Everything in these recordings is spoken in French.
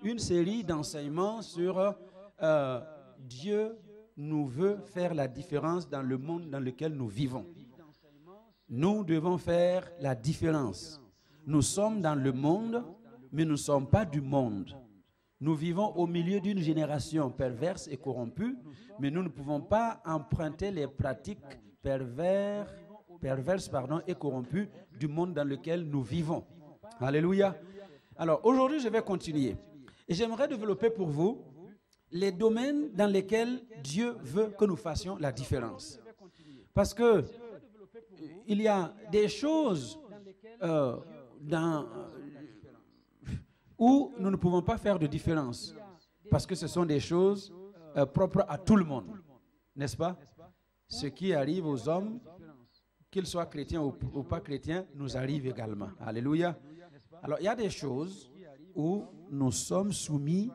une série d'enseignements sur Dieu nous veut faire la différence dans le monde dans lequel nous vivons. Nous devons faire la différence. Nous sommes dans le monde, mais nous ne sommes pas du monde. Nous vivons au milieu d'une génération perverse et corrompue, mais nous ne pouvons pas emprunter les pratiques perverses et corrompues du monde dans lequel nous vivons. Alléluia. Alors aujourd'hui, je vais continuer. Et j'aimerais développer pour vous les domaines dans lesquels Dieu veut que nous fassions la différence. Parce que il y a des choses où nous ne pouvons pas faire de différence. Parce que ce sont des choses propres à tout le monde. N'est-ce pas? Ce qui arrive aux hommes, qu'ils soient chrétiens ou pas chrétiens, nous arrive également. Alléluia. Alors, il y a des choses où nous sommes soumis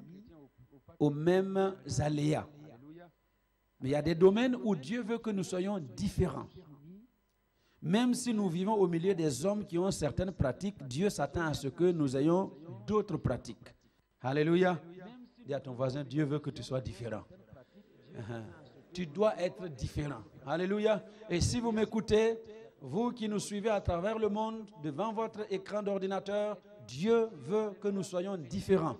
aux mêmes aléas. Mais il y a des domaines où Dieu veut que nous soyons différents. Même si nous vivons au milieu des hommes qui ont certaines pratiques, Dieu s'attend à ce que nous ayons d'autres pratiques. Alléluia. Dis à ton voisin, Dieu veut que tu sois différent. Tu dois être différent. Alléluia. Et si vous m'écoutez, vous qui nous suivez à travers le monde, devant votre écran d'ordinateur, Dieu veut que nous soyons différents.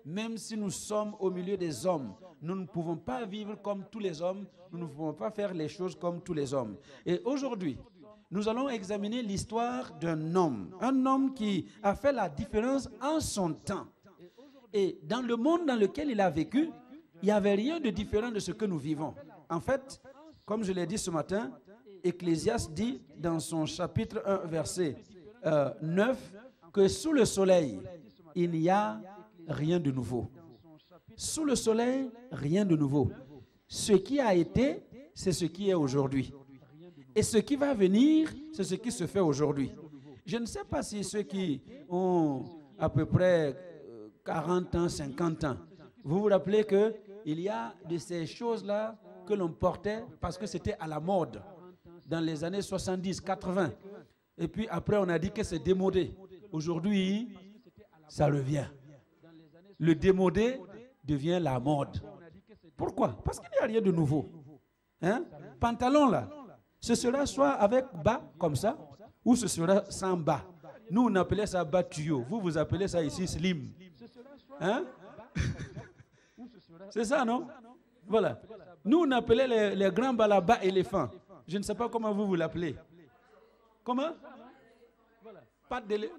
Même si nous sommes au milieu des hommes, nous ne pouvons pas vivre comme tous les hommes, nous ne pouvons pas faire les choses comme tous les hommes. Et aujourd'hui, nous allons examiner l'histoire d'un homme qui a fait la différence en son temps. Et dans le monde dans lequel il a vécu, il n'y avait rien de différent de ce que nous vivons. En fait, comme je l'ai dit ce matin, Ecclésiaste dit dans son chapitre 1, verset 9, que sous le soleil, il n'y a rien de nouveau. Sous le soleil, rien de nouveau. Ce qui a été, c'est ce qui est aujourd'hui. Et ce qui va venir, c'est ce qui se fait aujourd'hui. Je ne sais pas si ceux qui ont à peu près 40 ans, 50 ans, vous vous rappelez qu'il y a de ces choses-là que l'on portait parce que c'était à la mode dans les années 70, 80. Et puis après, on a dit que c'est démodé. Aujourd'hui, ça revient. Le démodé devient la mode. Pourquoi? Parce qu'il n'y a rien de nouveau. Hein? Pantalon là, ce sera soit avec bas comme ça, ou ce sera sans bas. Nous, on appelait ça bas tuyau. Vous appelez ça ici slim. Hein? C'est ça, non? Voilà. Nous, on appelait les grands bas là bas éléphants. Je ne sais pas comment vous l'appelez. Comment? Pas de...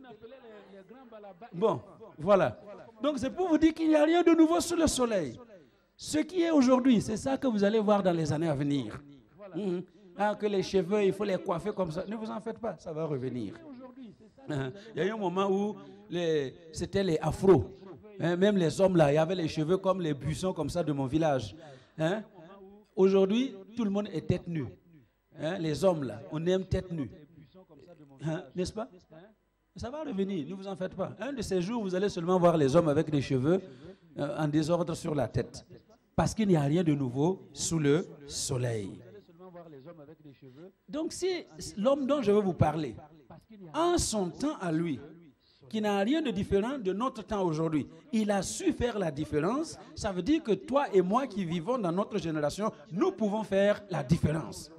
Bon, voilà. Donc, c'est pour vous dire qu'il n'y a rien de nouveau sous le soleil. Ce qui est aujourd'hui, c'est ça que vous allez voir dans les années à venir. Que les cheveux, il faut les coiffer comme ça. Ne vous en faites pas, ça va revenir. Il y a eu un moment où c'était les afros. Même les hommes là, il y avait les cheveux comme les buissons comme ça de mon village. Aujourd'hui, tout le monde est tête nue. Les hommes là, on aime tête nue. N'est-ce pas? Ça va revenir, ne vous en faites pas. Un de ces jours, vous allez seulement voir les hommes avec des cheveux en désordre sur la tête. Parce qu'il n'y a rien de nouveau sous le soleil. Donc si l'homme dont je veux vous parler, en son temps à lui, qui n'a rien de différent de notre temps aujourd'hui, il a su faire la différence, ça veut dire que toi et moi qui vivons dans notre génération, nous pouvons faire la différence.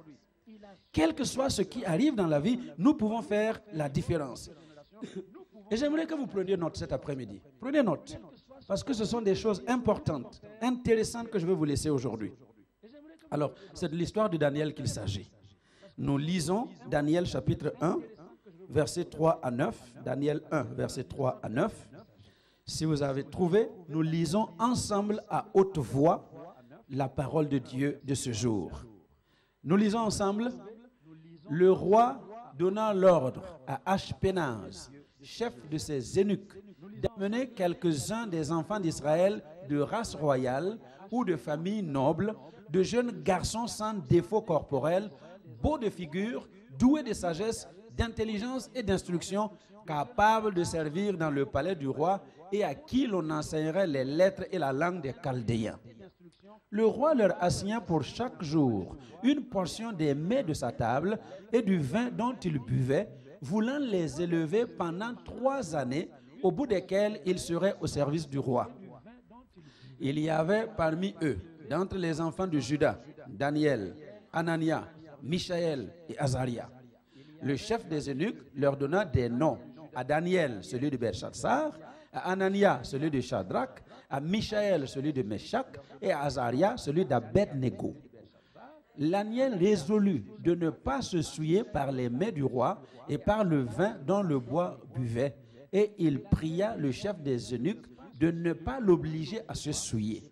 Quel que soit ce qui arrive dans la vie, nous pouvons faire la différence. Et j'aimerais que vous preniez note cet après-midi. Prenez note, parce que ce sont des choses importantes, intéressantes que je vais vous laisser aujourd'hui. Alors, c'est de l'histoire de Daniel qu'il s'agit. Nous lisons Daniel chapitre 1, versets 3 à 9. Daniel 1, versets 3 à 9. Si vous avez trouvé, nous lisons ensemble à haute voix la parole de Dieu de ce jour. Nous lisons ensemble. Le roi donna l'ordre à Ashpenaz, chef de ses eunuques, d'amener quelques-uns des enfants d'Israël de race royale ou de famille noble, de jeunes garçons sans défaut corporel, beaux de figure, doués de sagesse, d'intelligence et d'instruction, capables de servir dans le palais du roi et à qui l'on enseignerait les lettres et la langue des Chaldéens. Le roi leur assigna pour chaque jour une portion des mets de sa table et du vin dont ils buvaient, voulant les élever pendant 3 années, au bout desquelles ils seraient au service du roi. Il y avait parmi eux, d'entre les enfants de Juda, Daniel, Anania, Michaël et Azaria. Le chef des eunuques leur donna des noms. À Daniel, celui de Belchatsar, à Anania, celui de Shadrach, à Michaël, celui de Meshach, et à Azaria, celui d'Abed-Nego. Daniel résolut de ne pas se souiller par les mets du roi et par le vin dont le bois buvait, et il pria le chef des eunuques de ne pas l'obliger à se souiller.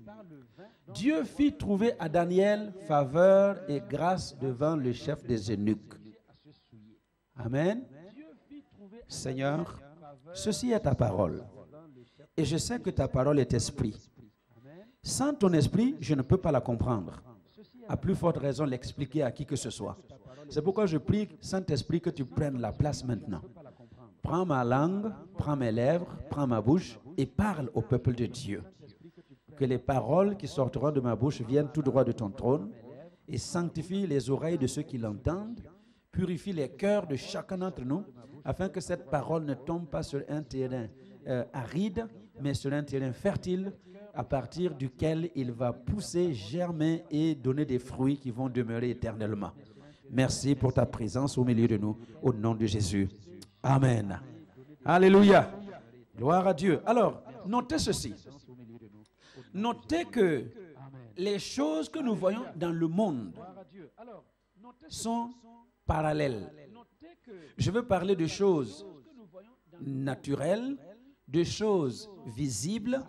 Dieu fit trouver à Daniel faveur et grâce devant le chef des eunuques. Amen. Seigneur, ceci est ta parole. Et je sais que ta parole est esprit. Sans ton esprit, je ne peux pas la comprendre. À plus forte raison, l'expliquer à qui que ce soit. C'est pourquoi je prie, Saint-Esprit, que tu prennes la place maintenant. Prends ma langue, prends mes lèvres, prends ma bouche et parle au peuple de Dieu. Que les paroles qui sortiront de ma bouche viennent tout droit de ton trône et sanctifie les oreilles de ceux qui l'entendent, purifie les cœurs de chacun d'entre nous, afin que cette parole ne tombe pas sur un terrain aride, mais sur un terrain fertile, à partir duquel il va pousser, germer et donner des fruits qui vont demeurer éternellement. Merci pour ta présence au milieu de nous, au nom de Jésus. Amen. Alléluia. Gloire à Dieu. Alors, notez ceci. Notez que les choses que nous voyons dans le monde sont parallèles. Je veux parler de choses naturelles, de choses visibles,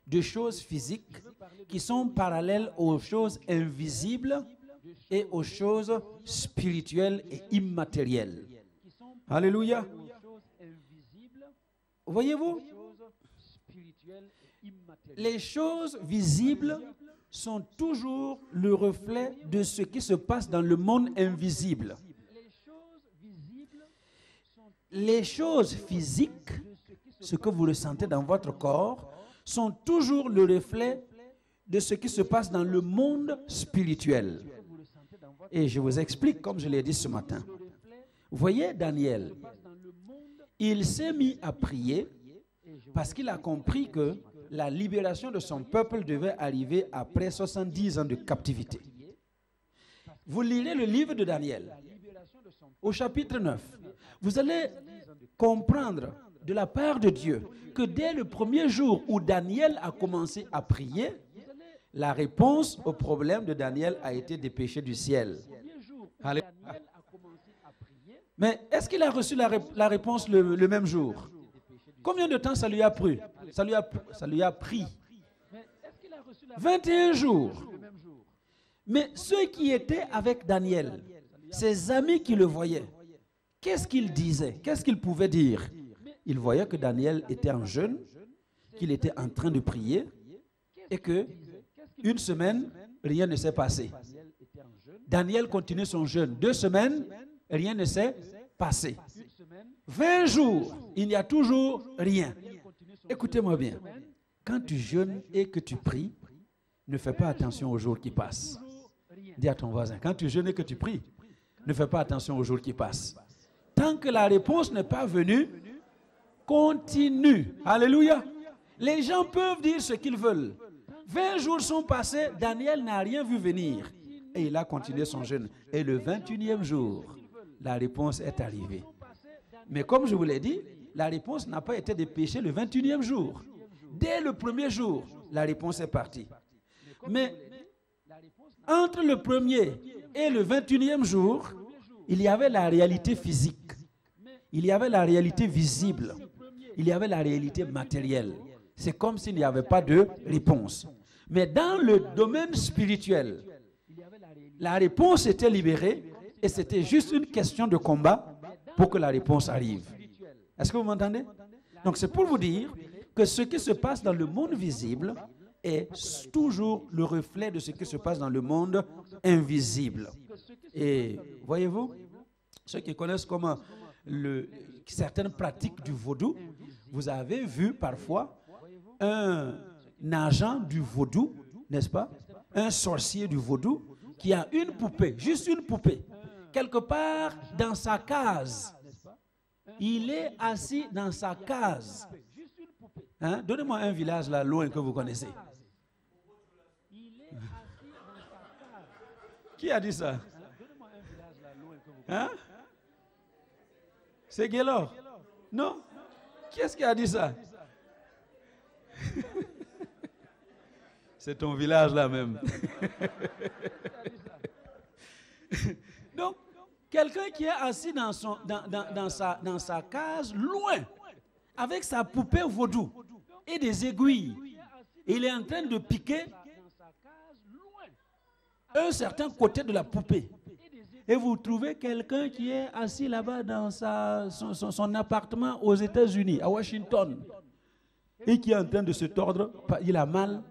de choses physiques qui sont parallèles aux choses invisibles et aux choses spirituelles et immatérielles. Alléluia. Voyez-vous, les choses visibles sont toujours le reflet de ce qui se passe dans le monde invisible. Les choses physiques, ce que vous ressentez dans votre corps, sont toujours le reflet de ce qui se passe dans le monde spirituel. Et je vous explique comme je l'ai dit ce matin. Voyez Daniel, il s'est mis à prier parce qu'il a compris que la libération de son peuple devait arriver après 70 ans de captivité. Vous lirez le livre de Daniel, au chapitre 9. Vous allez comprendre de la part de Dieu que dès le premier jour où Daniel a commencé à prier, la réponse au problème de Daniel a été dépêchée du ciel. Alléluia. Mais est-ce qu'il a reçu la réponse le même jour? Combien de temps ça lui a pris? Ça lui a pris 21 jours. Mais ceux qui étaient avec Daniel, ses amis qui le voyaient, qu'est-ce qu'ils disaient? Qu'est-ce qu'ils pouvaient dire? Ils voyaient que Daniel était en jeûne, qu'il était en train de prier et que une semaine, rien ne s'est passé. Daniel continue son jeûne. 2 semaines, rien ne s'est passé. 20 jours, il n'y a toujours rien. Écoutez-moi bien. Quand tu jeûnes et que tu pries, ne fais pas attention aux jours qui passent. Dis à ton voisin, quand tu jeûnes et que tu pries, ne fais pas attention aux jours qui passent. Tant que la réponse n'est pas venue, continue. Alléluia. Les gens peuvent dire ce qu'ils veulent. 20 jours sont passés, Daniel n'a rien vu venir. Et il a continué son jeûne. Et le 21e jour, la réponse est arrivée. Mais comme je vous l'ai dit, la réponse n'a pas été dépêchée le 21e jour. Dès le premier jour, la réponse est partie. Mais entre le premier et le 21e jour, il y avait la réalité physique. Il y avait la réalité visible. Il y avait la réalité matérielle. C'est comme s'il n'y avait pas de réponse. Mais dans le domaine spirituel, la réponse était libérée et c'était juste une question de combat pour que la réponse arrive. Est-ce que vous m'entendez? Donc c'est pour vous dire que ce qui se passe dans le monde visible est toujours le reflet de ce qui se passe dans le monde invisible. Et voyez-vous, ceux qui connaissent comment certaines pratiques du vaudou, vous avez vu parfois un agent du vaudou, n'est-ce pas? Un sorcier du vaudou qui a une poupée, juste une poupée, quelque part dans sa case. Il est assis dans sa case. Hein? Donnez-moi un village là loin que vous connaissez. Qui a dit ça? Hein? C'est Gaylor? Non? Qui est-ce qui a dit ça? C'est ton village là même. Donc, quelqu'un qui est assis dans sa case, loin, avec sa poupée vaudou et des aiguilles, il est en train de piquer un certain côté de la poupée. Et vous trouvez quelqu'un qui est assis là-bas dans son appartement aux États-Unis, à Washington, et qui est en train de se tordre, il a mal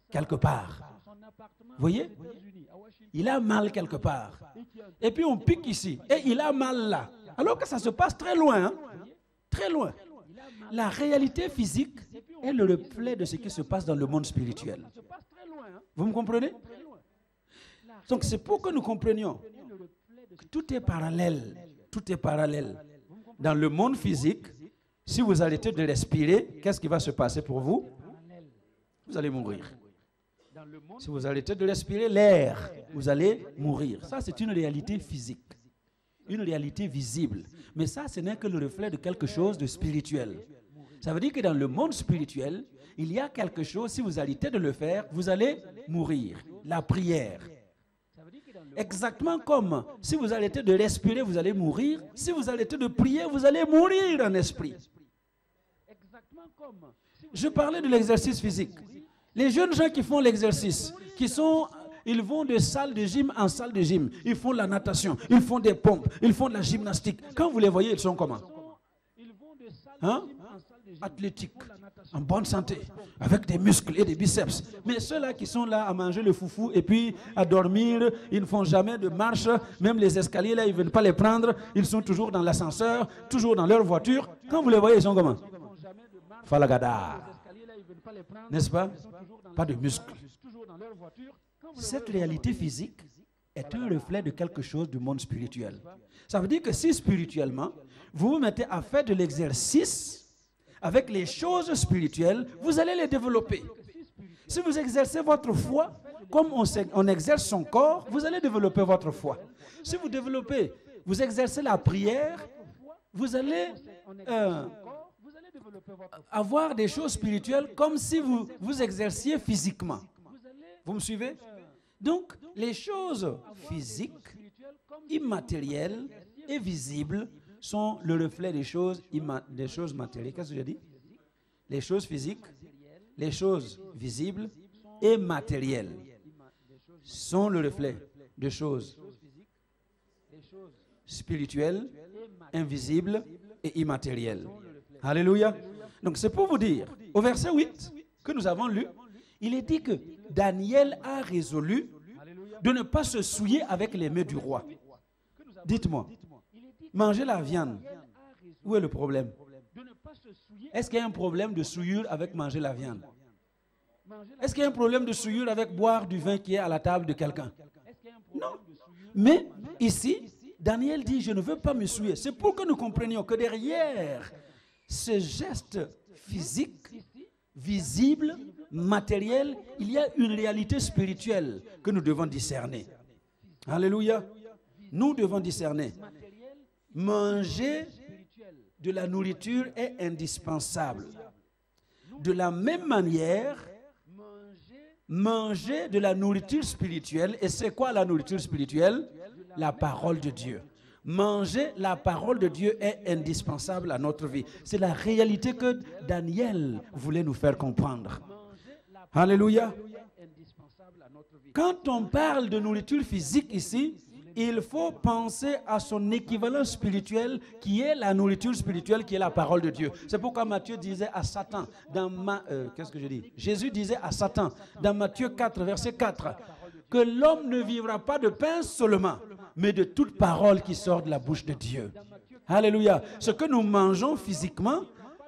quelque part. Vous voyez? Il a mal quelque part. Et puis on pique ici, et il a mal là. Alors que ça se passe très loin, hein? Très loin. La réalité physique est le reflet de ce qui se passe dans le monde spirituel. Vous me comprenez? Donc c'est pour que nous comprenions que tout est parallèle. Tout est parallèle. Dans le monde physique, si vous arrêtez de respirer, qu'est-ce qui va se passer pour vous? Vous allez mourir. Si vous arrêtez de respirer l'air, vous allez mourir. Ça, c'est une réalité physique. Une réalité visible. Mais ça, ce n'est que le reflet de quelque chose de spirituel. Ça veut dire que dans le monde spirituel, il y a quelque chose, si vous arrêtez de le faire, vous allez mourir. La prière. Exactement comme si vous arrêtez de respirer, vous allez mourir. Si vous arrêtez de prier, vous allez mourir en esprit. Je parlais de l'exercice physique. Les jeunes gens qui font l'exercice, ils vont de salle de gym en salle de gym. Ils font la natation, ils font des pompes, ils font de la gymnastique. Quand vous les voyez, ils sont comment? Hein? Athlétiques, en bonne santé, avec des muscles et des biceps. Mais ceux-là qui sont là à manger le foufou et puis à dormir, ils ne font jamais de marche. Même les escaliers, là, ils ne viennent pas les prendre. Ils sont toujours dans l'ascenseur, toujours dans leur voiture. Quand vous les voyez, ils sont comment? Falagada. N'est-ce pas? Pas de muscles. Cette réalité physique est un reflet de quelque chose du monde spirituel. Ça veut dire que si spirituellement, vous vous mettez à faire de l'exercice avec les choses spirituelles, vous allez les développer. Si vous exercez votre foi, comme on exerce son corps, vous allez développer votre foi. Si vous exercez la prière, vous allez avoir des choses spirituelles comme si vous exerciez physiquement. Vous me suivez? Donc, les choses physiques, immatérielles et visibles sont le reflet des choses matérielles. Qu'est-ce que je dis? Les choses physiques, les choses visibles et matérielles sont le reflet de choses spirituelles, invisibles et immatérielles. Alléluia. Donc c'est pour vous dire, au verset 8 que nous avons lu, il est dit que Daniel a résolu de ne pas se souiller avec les mets du roi. Dites-moi, manger la viande, où est le problème? Est-ce qu'il y a un problème de souillure avec manger la viande? Est-ce qu'il y a un problème de souillure avec boire du vin qui est à la table de quelqu'un? Non. Mais ici, Daniel dit, je ne veux pas me souiller. C'est pour que nous comprenions que derrière ce geste physique, visible, matériel, il y a une réalité spirituelle que nous devons discerner. Alléluia. Nous devons discerner. Manger de la nourriture est indispensable. De la même manière, manger de la nourriture spirituelle, et c'est quoi la nourriture spirituelle? La parole de Dieu. Manger la parole de Dieu est indispensable à notre vie. C'est la réalité que Daniel voulait nous faire comprendre. Alléluia. Quand on parle de nourriture physique ici, il faut penser à son équivalent spirituel qui est la nourriture spirituelle, qui est la parole de Dieu. C'est pourquoi Matthieu disait à Satan, Jésus disait à Satan, dans Matthieu 4, verset 4, que l'homme ne vivra pas de pain seulement, mais de toute parole qui sort de la bouche de Dieu. Alléluia. Ce que nous mangeons physiquement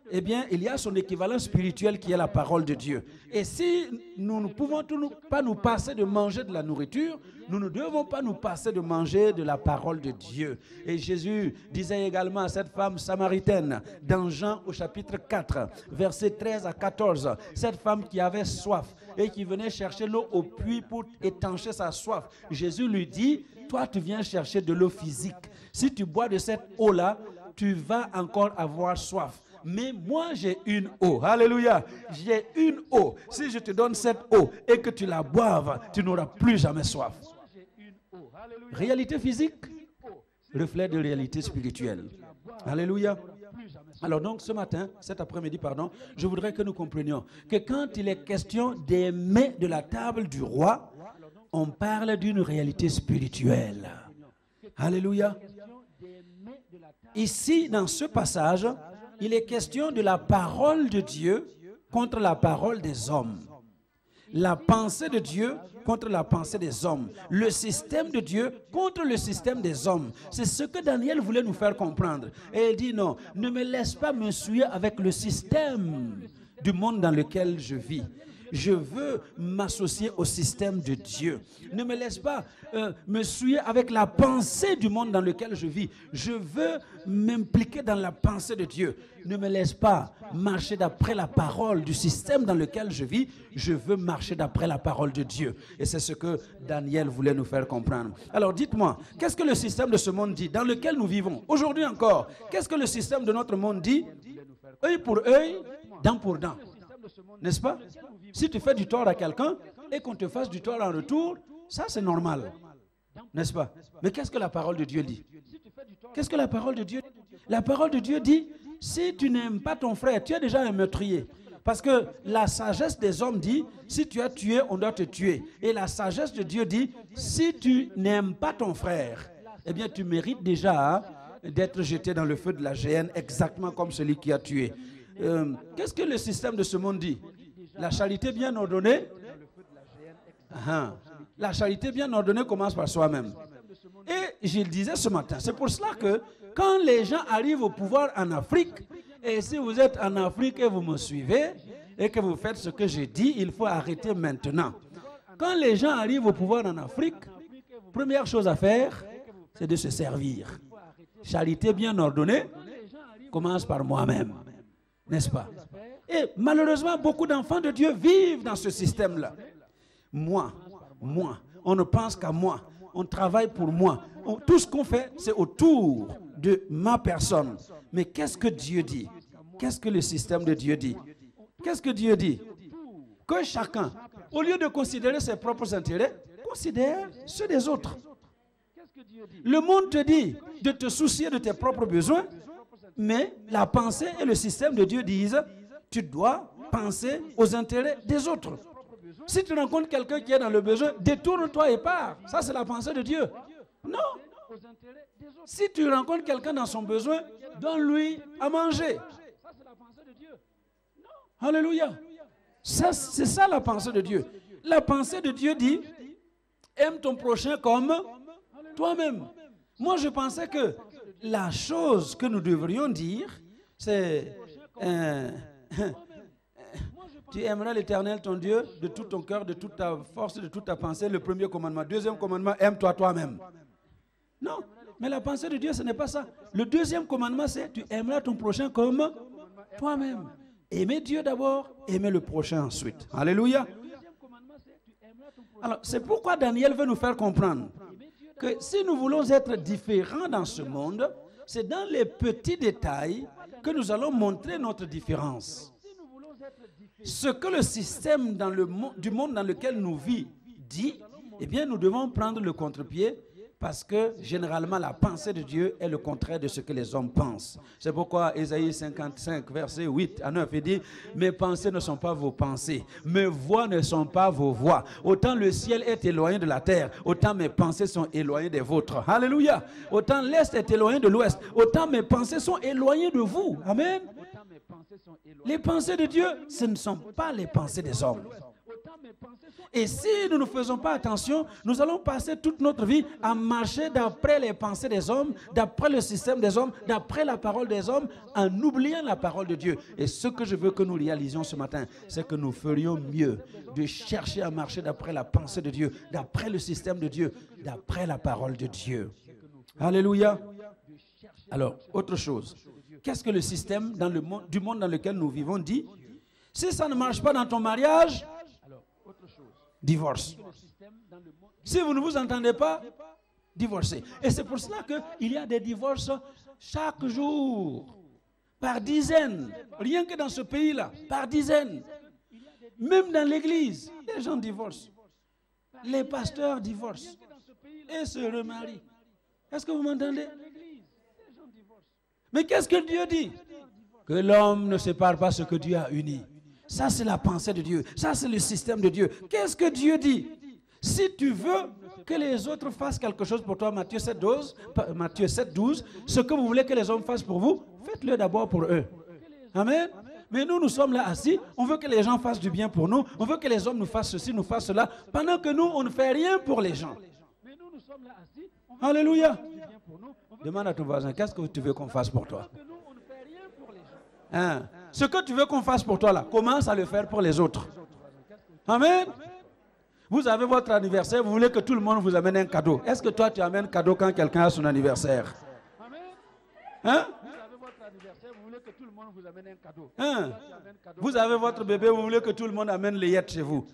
eh bien, il y a son équivalent spirituel qui est la parole de Dieu. Et si nous ne pouvons pas nous passer de manger de la nourriture, nous ne devons pas nous passer de manger de la parole de Dieu. Et Jésus disait également à cette femme samaritaine, dans Jean au chapitre 4, versets 13 à 14, cette femme qui avait soif et qui venait chercher l'eau au puits pour étancher sa soif. Jésus lui dit, toi tu viens chercher de l'eau physique. Si tu bois de cette eau-là, tu vas encore avoir soif. Mais moi, j'ai une eau. Alléluia. J'ai une eau. Si je te donne cette eau et que tu la boives, tu n'auras plus jamais soif. Réalité physique, reflet de réalité spirituelle. Alléluia. Alors donc, ce matin, cet après-midi, pardon, je voudrais que nous comprenions que quand il est question des mets de la table du roi, on parle d'une réalité spirituelle. Alléluia. Ici, dans ce passage, il est question de la parole de Dieu contre la parole des hommes. La pensée de Dieu contre la pensée des hommes. Le système de Dieu contre le système des hommes. C'est ce que Daniel voulait nous faire comprendre. Et il dit non, ne me laisse pas me souiller avec le système du monde dans lequel je vis. Je veux m'associer au système de Dieu. Ne me laisse pas me souiller avec la pensée du monde dans lequel je vis. Je veux m'impliquer dans la pensée de Dieu. Ne me laisse pas marcher d'après la parole du système dans lequel je vis. Je veux marcher d'après la parole de Dieu. Et c'est ce que Daniel voulait nous faire comprendre. Alors dites-moi, qu'est-ce que le système de ce monde dit, dans lequel nous vivons aujourd'hui encore? Qu'est-ce que le système de notre monde dit? Œil pour œil, dent pour dent. N'est-ce pas? Si tu fais du tort à quelqu'un et qu'on te fasse du tort en retour, ça c'est normal. N'est-ce pas? Mais qu'est-ce que la parole de Dieu dit? Qu'est-ce que la parole de Dieu dit? La parole de Dieu dit, si tu n'aimes pas ton frère, tu es déjà un meurtrier. Parce que la sagesse des hommes dit, si tu as tué, on doit te tuer. Et la sagesse de Dieu dit, si tu n'aimes pas ton frère, eh bien tu mérites déjà d'être jeté dans le feu de la géhenne, exactement comme celui qui a tué. Qu'est-ce que le système de ce monde dit? La charité bien ordonnée, la charité bien ordonnée commence par soi-même. Et je le disais ce matin, c'est pour cela que quand les gens arrivent au pouvoir en Afrique, et si vous êtes en Afrique et vous me suivez, et que vous faites ce que je dis, il faut arrêter maintenant. Quand les gens arrivent au pouvoir en Afrique, première chose à faire, c'est de se servir. Charité bien ordonnée commence par moi-même. N'est-ce pas? Et malheureusement, beaucoup d'enfants de Dieu vivent dans ce système-là. Moi, on ne pense qu'à moi. On travaille pour moi. Tout ce qu'on fait, c'est autour de ma personne. Mais qu'est-ce que Dieu dit? Qu'est-ce que le système de Dieu dit? Qu'est-ce que Dieu dit? Que chacun, au lieu de considérer ses propres intérêts, considère ceux des autres. Le monde te dit de te soucier de tes propres besoins, mais la pensée et le système de Dieu disent tu dois penser aux intérêts des autres. Si tu rencontres quelqu'un qui est dans le besoin, détourne-toi et pars. Ça, c'est la pensée de Dieu. Non. Si tu rencontres quelqu'un dans son besoin, donne-lui à manger. Alléluia. C'est ça la pensée de Dieu. La pensée de Dieu dit, aime ton prochain comme toi-même. Moi, je pensais que la chose que nous devrions dire, c'est tu aimeras l'Éternel ton Dieu de tout ton cœur, de toute ta force, de toute ta pensée, le premier commandement. Deuxième commandement, aime-toi toi-même. Non, mais la pensée de Dieu, ce n'est pas ça. Le deuxième commandement, c'est tu aimeras ton prochain comme toi-même. Aimer Dieu d'abord, aimer le prochain ensuite. Alléluia. Alors, c'est pourquoi Daniel veut nous faire comprendre que si nous voulons être différents dans ce monde, c'est dans les petits détails que nous allons montrer notre différence. Ce que le système du monde dans lequel nous vivons dit, eh bien nous devons prendre le contre-pied parce que généralement la pensée de Dieu est le contraire de ce que les hommes pensent. C'est pourquoi Ésaïe 55, verset 8 à 9, il dit « Mes pensées ne sont pas vos pensées, mes voix ne sont pas vos voix. Autant le ciel est éloigné de la terre, autant mes pensées sont éloignées des vôtres. » Alléluia. Autant l'Est est éloigné de l'Ouest, autant mes pensées sont éloignées de vous. Amen. Les pensées de Dieu, ce ne sont pas les pensées des hommes. Et si nous ne faisons pas attention, nous allons passer toute notre vie à marcher d'après les pensées des hommes, d'après le système des hommes, d'après la parole des hommes, en oubliant la parole de Dieu. Et ce que je veux que nous réalisions ce matin, c'est que nous ferions mieux de chercher à marcher d'après la pensée de Dieu, d'après le système de Dieu, d'après la parole de Dieu. Alléluia. Alors, autre chose. Qu'est-ce que le système du monde dans lequel nous vivons dit? Si ça ne marche pas dans ton mariage, divorce. Si vous ne vous entendez pas, divorcez. Et c'est pour cela qu'il y a des divorces chaque jour, par dizaines. Rien que dans ce pays-là, par dizaines. Même dans l'église, les gens divorcent. Les pasteurs divorcent et se remarient. Est-ce que vous m'entendez? Mais qu'est-ce que Dieu dit? Que l'homme ne sépare pas ce que Dieu a uni. Ça, c'est la pensée de Dieu. Ça, c'est le système de Dieu. Qu'est-ce que Dieu dit? Si tu veux que les autres fassent quelque chose pour toi, Matthieu 7,12, ce que vous voulez que les hommes fassent pour vous, faites-le d'abord pour eux. Amen. Mais nous sommes là assis, on veut que les gens fassent du bien pour nous, on veut que les hommes nous fassent ceci, nous fassent cela, pendant que nous, on ne fait rien pour les gens. Alléluia. Demande à ton voisin, qu'est-ce que tu veux qu'on fasse pour toi? Hein? Ce que tu veux qu'on fasse pour toi là, commence à le faire pour les autres. Amen. Vous avez votre anniversaire, vous voulez que tout le monde vous amène un cadeau. Est-ce que toi tu amènes un cadeau quand quelqu'un a son anniversaire? Hein? Hein? Vous avez votre bébé, vous voulez que tout le monde amène les yettes chez vous.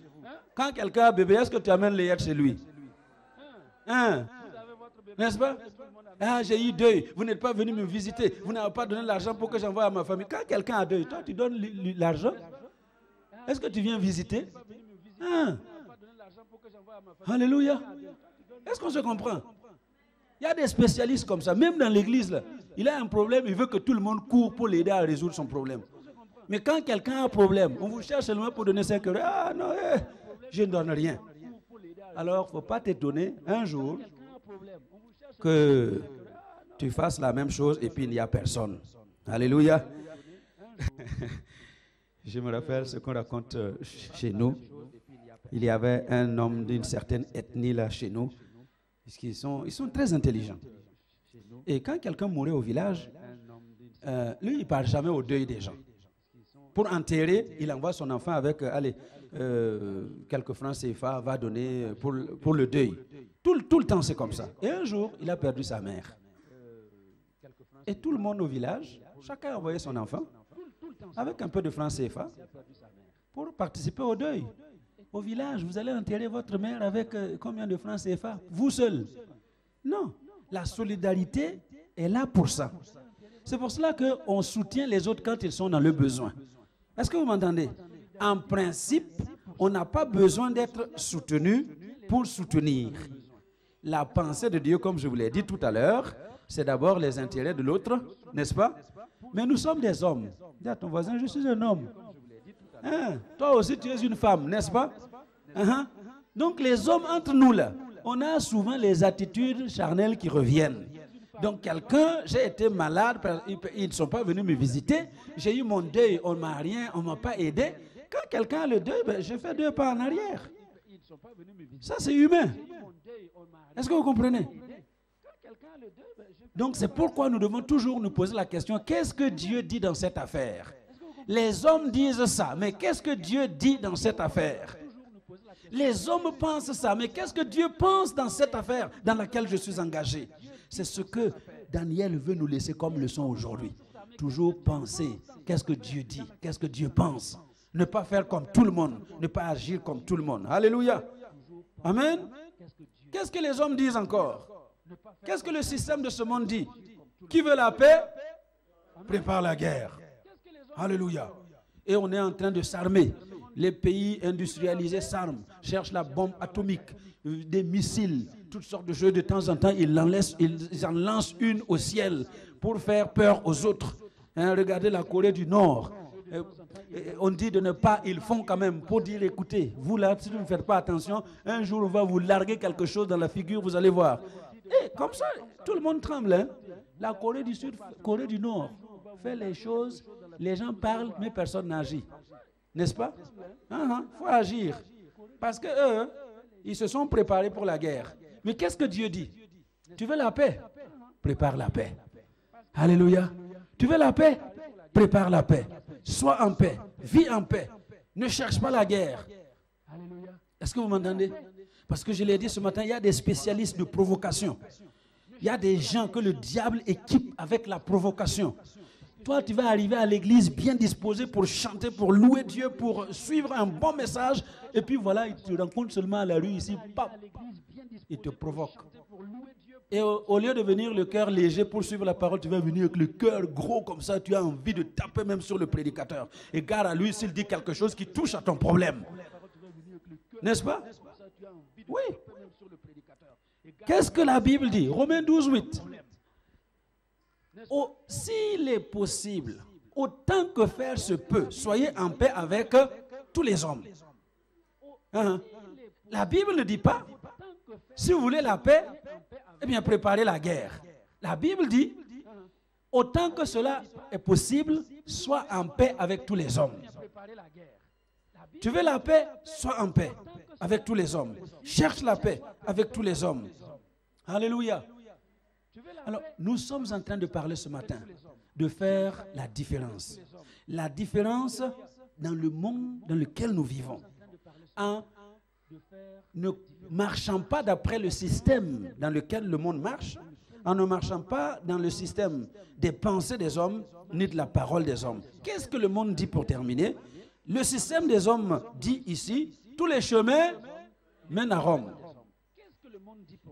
Quand quelqu'un a un bébé, est-ce que tu amènes les yettes chez lui? Hein? N'est-ce pas? Ah, j'ai eu deuil, vous n'êtes pas venu me visiter, vous n'avez pas donné l'argent pour que j'envoie à ma famille. Quand quelqu'un a deuil, toi tu donnes l'argent? Est-ce que tu viens visiter? Hein? Alléluia. Est-ce qu'on se comprend? Il y a des spécialistes comme ça, même dans l'église là. Il a un problème, il veut que tout le monde court pour l'aider à résoudre son problème. Mais quand quelqu'un a un problème, on vous cherche seulement pour donner 5 euros. Ah non, je ne donne rien. Alors, il ne faut pas t'étonner un jour que tu fasses la même chose et puis il n'y a personne. Alléluia. Je me rappelle ce qu'on raconte chez nous. Il y avait un homme d'une certaine ethnie là chez nous. Ils sont très intelligents. Et quand quelqu'un mourait au village, lui, il ne parle jamais au deuil des gens. Pour enterrer, il envoie son enfant avec, quelques francs CFA, va donner pour le deuil. Tout le temps, c'est comme ça. Et un jour, il a perdu sa mère. Et tout le monde au village, chacun a envoyé son enfant avec un peu de francs CFA pour participer au deuil. Au village, vous allez enterrer votre mère avec combien de francs CFA? Vous seul? Non. La solidarité est là pour ça. C'est pour cela qu'on soutient les autres quand ils sont dans le besoin. Est-ce que vous m'entendez? En principe, on n'a pas besoin d'être soutenu pour soutenir. La pensée de Dieu, comme je vous l'ai dit tout à l'heure, c'est d'abord les intérêts de l'autre, n'est-ce pas? Mais nous sommes des hommes. Dis à ton voisin, je suis un homme. Hein? Toi aussi, tu es une femme, n'est-ce pas? Donc les hommes entre nous là, on a souvent les attitudes charnelles qui reviennent. Donc quelqu'un, j'ai été malade, ils ne sont pas venus me visiter, j'ai eu mon deuil, on ne m'a rien, on ne m'a pas aidé. Quand quelqu'un a le deuil, je fais 2 pas en arrière. Ça c'est humain. Est-ce que vous comprenez? Donc c'est pourquoi nous devons toujours nous poser la question, qu'est-ce que Dieu dit dans cette affaire? Les hommes disent ça, mais qu'est-ce que Dieu dit dans cette affaire? Les hommes pensent ça, mais qu'est-ce que Dieu pense dans cette affaire dans laquelle je suis engagé? C'est ce que Daniel veut nous laisser comme leçon aujourd'hui. Toujours penser, qu'est-ce que Dieu dit? Qu'est-ce que Dieu pense? Ne pas faire comme tout le monde, ne pas agir comme tout le monde. Alléluia. Amen. Qu'est-ce que les hommes disent encore? Qu'est-ce que le système de ce monde dit? Qui veut la paix? Prépare la guerre. Alléluia. Et on est en train de s'armer. Les pays industrialisés s'arment, cherchent la bombe atomique, des missiles, toutes sortes de choses. De temps en temps, ils en lancent une au ciel pour faire peur aux autres. Regardez la Corée du Nord. On dit de ne pas, ils font quand même pour dire, écoutez, vous là, si vous ne faites pas attention, un jour on va vous larguer quelque chose dans la figure, vous allez voir. Et comme ça, tout le monde tremble. Hein? La Corée du Sud, Corée du Nord fait les choses, les gens parlent, mais personne n'agit. N'est-ce pas? Il faut agir. Parce que eux, ils se sont préparés pour la guerre. Mais qu'est-ce que Dieu dit? Tu veux la paix? Prépare la paix. Alléluia. Tu veux la paix? Prépare la paix. Sois en paix. Vis en paix. Ne cherche pas la guerre. Est-ce que vous m'entendez? Parce que je l'ai dit ce matin, il y a des spécialistes de provocation. Il y a des gens que le diable équipe avec la provocation. Toi, tu vas arriver à l'église bien disposé pour chanter, pour louer Dieu, pour suivre un bon message. Et puis voilà, il te rencontre seulement à la rue ici. Pap, il te provoque. Et au lieu de venir le cœur léger pour suivre la parole, tu vas venir avec le cœur gros comme ça. Tu as envie de taper même sur le prédicateur. Et gare à lui s'il dit quelque chose qui touche à ton problème. N'est-ce pas? Oui. Qu'est-ce que la Bible dit? Romains 12, 8. S'il est possible, autant que faire se peut, soyez en paix avec tous les hommes. La Bible ne dit pas, si vous voulez la paix, eh bien préparez la guerre. La Bible dit, autant que cela est possible, sois en paix avec tous les hommes. Tu veux la paix, sois en paix avec tous les hommes. Cherche la paix avec tous les hommes. Alléluia. Alors, nous sommes en train de parler ce matin de faire la différence. La différence dans le monde dans lequel nous vivons. En ne marchant pas d'après le système dans lequel le monde marche, en ne marchant pas dans le système des pensées des hommes, ni de la parole des hommes. Qu'est-ce que le monde dit pour terminer? Le système des hommes dit ici, tous les chemins mènent à Rome.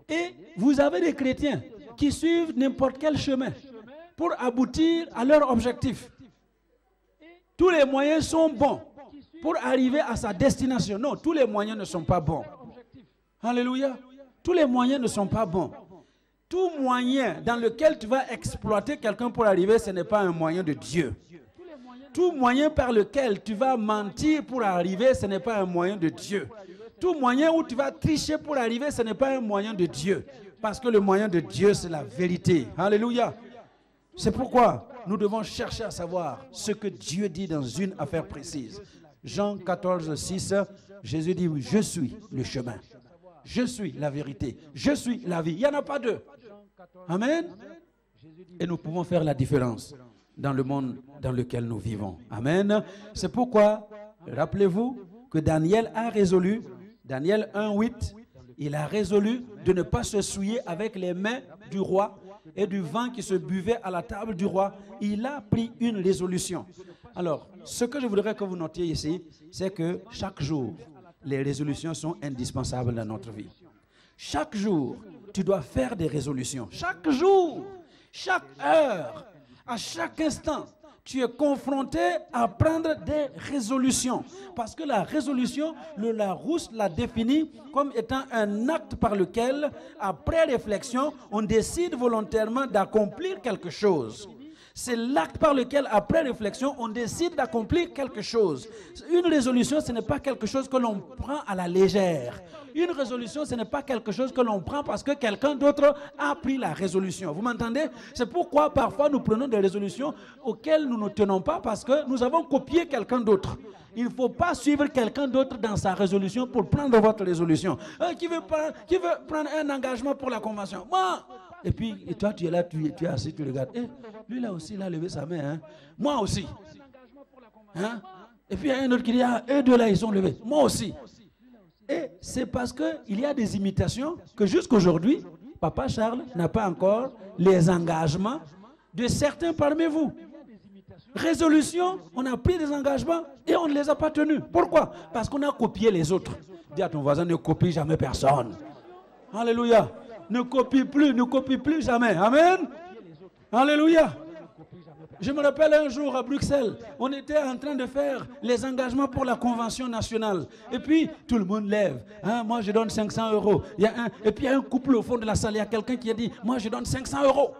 Et vous avez des chrétiens qui suivent n'importe quel chemin pour aboutir à leur objectif. Tous les moyens sont bons pour arriver à sa destination. Non, tous les moyens ne sont pas bons. Alléluia. Tous les moyens ne sont pas bons. Tout moyen dans lequel tu vas exploiter quelqu'un pour arriver, ce n'est pas un moyen de Dieu. Tout moyen par lequel tu vas mentir pour arriver, ce n'est pas un moyen de Dieu. Tout moyen où tu vas tricher pour arriver, ce n'est pas un moyen de Dieu. Parce que le moyen de Dieu, c'est la vérité. Alléluia. C'est pourquoi nous devons chercher à savoir ce que Dieu dit dans une affaire précise. Jean 14, 6, Jésus dit, je suis le chemin. Je suis la vérité. Je suis la vie. Il n'y en a pas deux. Amen. Et nous pouvons faire la différence dans le monde dans lequel nous vivons. Amen. C'est pourquoi, rappelez-vous que Daniel a résolu, Daniel 1, 8, il a résolu de ne pas se souiller avec les mains du roi et du vin qui se buvait à la table du roi. Il a pris une résolution. Alors, ce que je voudrais que vous notiez ici, c'est que chaque jour, les résolutions sont indispensables dans notre vie. Chaque jour, tu dois faire des résolutions. Chaque jour, chaque heure, à chaque instant, tu es confronté à prendre des résolutions. Parce que la résolution, le Larousse l'a définit comme étant un acte par lequel, après réflexion, on décide volontairement d'accomplir quelque chose. C'est l'acte par lequel, après réflexion, on décide d'accomplir quelque chose. Une résolution, ce n'est pas quelque chose que l'on prend à la légère. Une résolution, ce n'est pas quelque chose que l'on prend parce que quelqu'un d'autre a pris la résolution. Vous m'entendez? C'est pourquoi parfois nous prenons des résolutions auxquelles nous ne tenons pas parce que nous avons copié quelqu'un d'autre. Il ne faut pas suivre quelqu'un d'autre dans sa résolution pour prendre votre résolution. Qui veut prendre un engagement pour la convention? Moi! Et puis, et toi, tu es là, tu es assis, tu regardes. Lui, là aussi, il a levé sa main. Hein? Moi aussi. Hein? Et puis, il y a un autre qui dit, eux deux là, ils sont levés. Moi aussi. Et c'est parce qu'il y a des imitations que jusqu'aujourd'hui, Papa Charles n'a pas encore les engagements de certains parmi vous. Résolution, on a pris des engagements et on ne les a pas tenus. Pourquoi? Parce qu'on a copié les autres. Dis à ton voisin, ne copie jamais personne. Alléluia. Ne copie plus jamais. Amen. Alléluia. Je me rappelle un jour à Bruxelles, on était en train de faire les engagements pour la Convention nationale. Et puis, tout le monde lève. Hein, moi, je donne 500 €. Et puis, il y a un couple au fond de la salle. Il y a quelqu'un qui a dit, moi, je donne 500 €.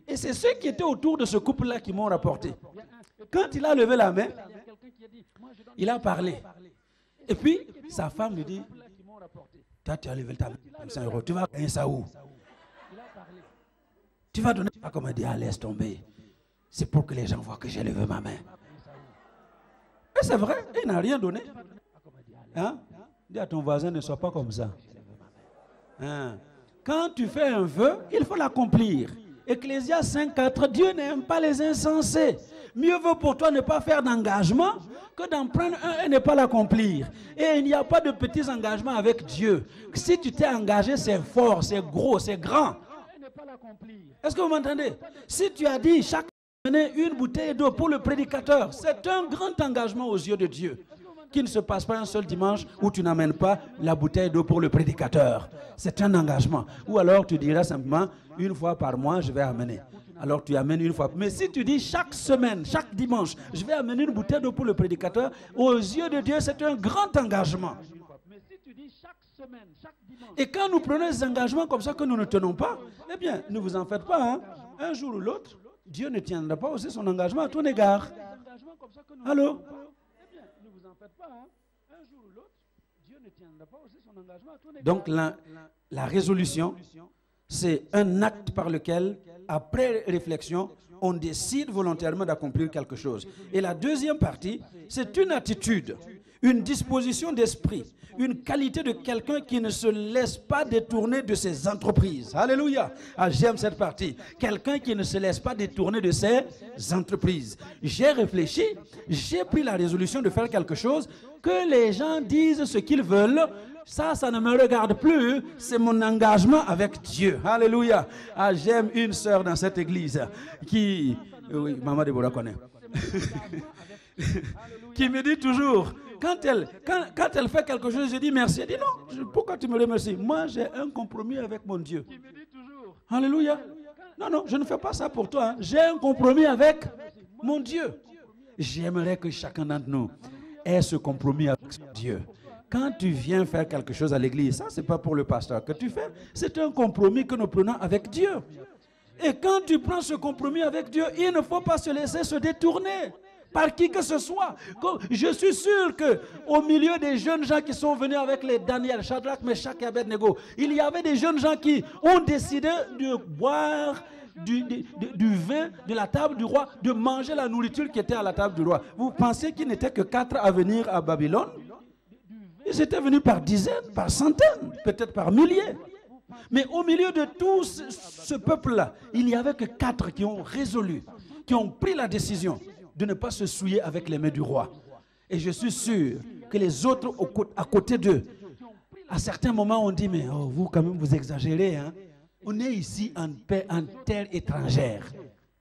Et c'est ceux qui étaient autour de ce couple-là qui m'ont rapporté. Quand il a levé la main, il a parlé. Et puis, sa femme lui dit, toi, tu as levé ta main, 500 €. Tu vas gagner ça où? Tu vas donner. Pas comme elle dit, laisse tomber. C'est pour que les gens voient que j'ai levé ma main. Et c'est vrai, il n'a rien donné. Hein? Dis à ton voisin, ne sois pas comme ça. Hein? Quand tu fais un vœu, il faut l'accomplir. Ecclésiaste 5,4, Dieu n'aime pas les insensés. Mieux vaut pour toi ne pas faire d'engagement que d'en prendre un et ne pas l'accomplir. Et il n'y a pas de petits engagements avec Dieu. Si tu t'es engagé, c'est fort, c'est gros, c'est grand. Est-ce que vous m'entendez? Si tu as dit chaque année une bouteille d'eau pour le prédicateur, c'est un grand engagement aux yeux de Dieu. Qu'il ne se passe pas un seul dimanche où tu n'amènes pas la bouteille d'eau pour le prédicateur. C'est un engagement. Ou alors tu diras simplement, une fois par mois, je vais amener. Alors tu amènes une fois. Mais si tu dis chaque semaine, chaque dimanche, je vais amener une bouteille d'eau pour le prédicateur, aux yeux de Dieu, c'est un grand engagement. Et quand nous prenons des engagements comme ça que nous ne tenons pas, eh bien, ne vous en faites pas. Hein? Un jour ou l'autre, Dieu ne tiendra pas aussi son engagement à ton égard. Allô? Donc la résolution, c'est un acte par lequel, après réflexion, on décide volontairement d'accomplir quelque chose. Et la deuxième partie, c'est une attitude, une disposition d'esprit, une qualité de quelqu'un qui ne se laisse pas détourner de ses entreprises. Alléluia. Ah, j'aime cette partie. Quelqu'un qui ne se laisse pas détourner de ses entreprises. J'ai réfléchi, j'ai pris la résolution de faire quelque chose, que les gens disent ce qu'ils veulent. Ça ne me regarde plus. C'est mon engagement avec Dieu. Alléluia. Ah, j'aime une sœur dans cette église qui... Oui, Maman Deborah connaît. Qui me dit toujours, quand elle fait quelque chose, je dis merci. Elle dit non, pourquoi tu me remercies? Moi, j'ai un compromis avec mon Dieu. Alléluia. Non, je ne fais pas ça pour toi. Hein. J'ai un compromis avec mon Dieu. J'aimerais que chacun d'entre nous ait ce compromis avec Dieu. Quand tu viens faire quelque chose à l'église, ça, ce n'est pas pour le pasteur que tu fais. C'est un compromis que nous prenons avec Dieu. Et quand tu prends ce compromis avec Dieu, il ne faut pas se laisser se détourner par qui que ce soit. Je suis sûr qu'au milieu des jeunes gens qui sont venus avec les Daniel, Shadrach, Meshach et Abednego, il y avait des jeunes gens qui ont décidé de boire du vin de la table du roi, de manger la nourriture qui était à la table du roi. Vous pensez qu'il n'était que 4 à venir à Babylone? Ils étaient venus par dizaines, par centaines, peut-être par milliers. Mais au milieu de tout ce peuple-là, il n'y avait que 4 qui ont résolu, qui ont pris la décision de ne pas se souiller avec les mains du roi. Et je suis sûr que les autres à côté d'eux, à certains moments, on dit, mais oh, vous quand même, vous exagérez. Hein? On est ici en paix, en terre étrangère.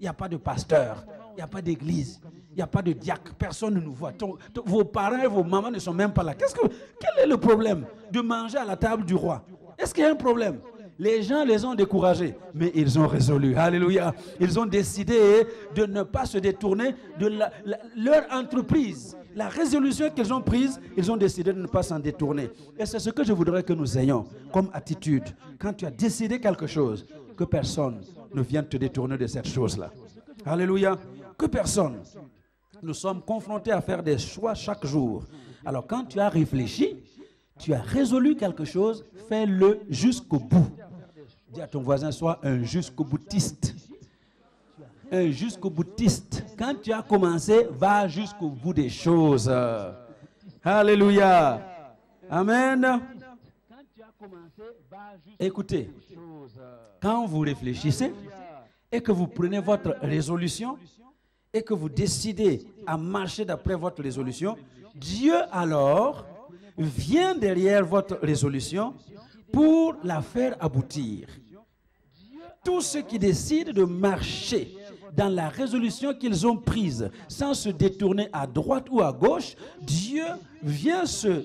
Il n'y a pas de pasteur, il n'y a pas d'église, il n'y a pas de diacre, personne ne nous voit. Vos parents et vos mamans ne sont même pas là. Quel est le problème de manger à la table du roi? Est-ce qu'il y a un problème? Les gens les ont découragés, mais ils ont résolu. Alléluia. Ils ont décidé de ne pas se détourner de leur entreprise. La résolution qu'ils ont prise, ils ont décidé de ne pas s'en détourner. Et c'est ce que je voudrais que nous ayons comme attitude. Quand tu as décidé quelque chose, que personne ne vienne te détourner de cette chose-là. Alléluia. Que personne. Nous sommes confrontés à faire des choix chaque jour. Alors quand tu as réfléchi, tu as résolu quelque chose, fais-le jusqu'au bout. Dis à ton voisin, sois un jusqu'au boutiste. Un jusqu'au boutiste. Quand tu as commencé, va jusqu'au bout des choses. Alléluia. Amen. Écoutez, quand vous réfléchissez et que vous prenez votre résolution et que vous décidez à marcher d'après votre résolution, Dieu alors vient derrière votre résolution pour la faire aboutir. Tous ceux qui décident de marcher dans la résolution qu'ils ont prise sans se détourner à droite ou à gauche, Dieu vient se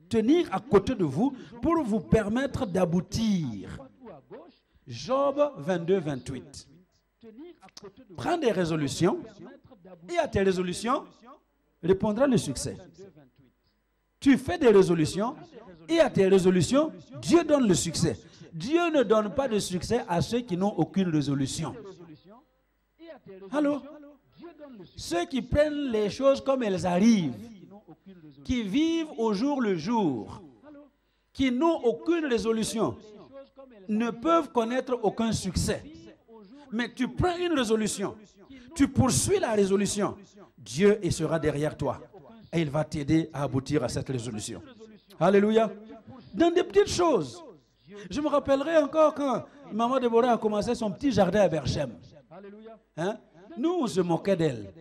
tenir à côté de vous pour vous permettre d'aboutir. Job 22, 28. Prends des résolutions et à tes résolutions répondra le succès. Tu fais des résolutions et à tes résolutions, Dieu donne le succès. Dieu ne donne pas de succès à ceux qui n'ont aucune résolution. Allô? Ceux qui prennent les choses comme elles arrivent, qui vivent au jour le jour, qui n'ont aucune résolution, ne peuvent connaître aucun succès. Mais tu prends une résolution, tu poursuis la résolution, Dieu sera derrière toi et il va t'aider à aboutir à cette résolution. Alléluia. Dans des petites choses. Je me rappellerai encore quand maman Déborah a commencé son petit jardin à Berchem. Hein? Nous, on se moquait d'elle.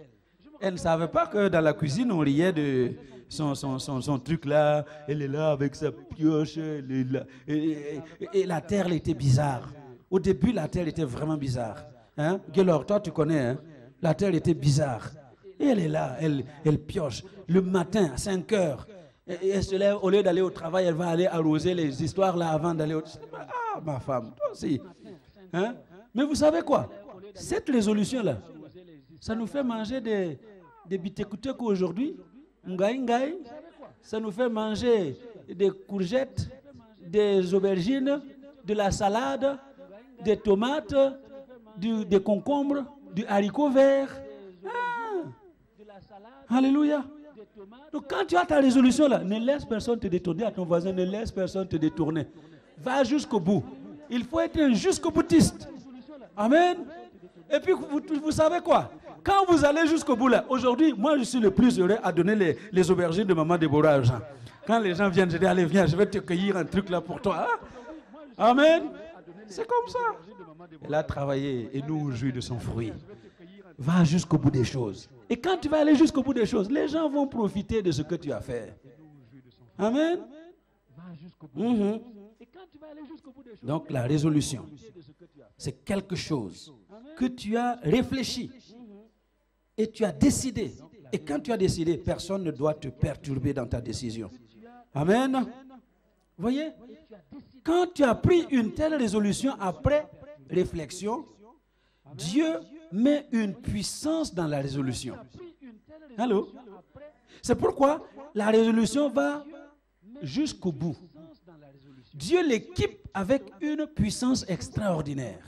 Elle ne savait pas que dans la cuisine, on riait de son truc là. Elle est là avec sa pioche. Elle est là. Et la terre, elle était bizarre. Au début, la terre était vraiment bizarre. Hein? Gaylord, toi, tu connais. Hein? La terre était bizarre. Et elle est là, elle pioche. Le matin, à 5 heures, et elle se lève, au lieu d'aller au travail, elle va aller arroser les histoires là avant d'aller au travail. Ah, ma femme, toi aussi. Hein? Mais vous savez quoi? Cette résolution-là, ça nous fait manger des bitekuteko aujourd'hui. Ngai. Ça nous fait manger des courgettes, des aubergines, de la salade, des tomates, des concombres, du haricot vert. Alléluia. Donc quand tu as ta résolution là, ne laisse personne te détourner à ton voisin, ne laisse personne te détourner. Va jusqu'au bout. Il faut être un jusqu'au boutiste. Amen. Et puis vous savez quoi? Quand vous allez jusqu'au bout là, aujourd'hui, moi je suis le plus heureux à donner les aubergines de maman Déborah aux gens. Quand les gens viennent, je dis allez viens, je vais te cueillir un truc là pour toi. Hein? Amen. C'est comme ça. Elle a travaillé et nous jouit de son fruit. Va jusqu'au bout des choses. Et quand tu vas aller jusqu'au bout des choses, les gens vont profiter de ce que tu as fait. Amen. Donc la résolution, c'est quelque chose que tu as réfléchi et tu as décidé. Et quand tu as décidé, personne ne doit te perturber dans ta décision. Amen. Voyez, quand tu as pris une telle résolution après réflexion, Dieu met une puissance dans la résolution. Allô? C'est pourquoi la résolution va jusqu'au bout. Dieu l'équipe avec une puissance extraordinaire.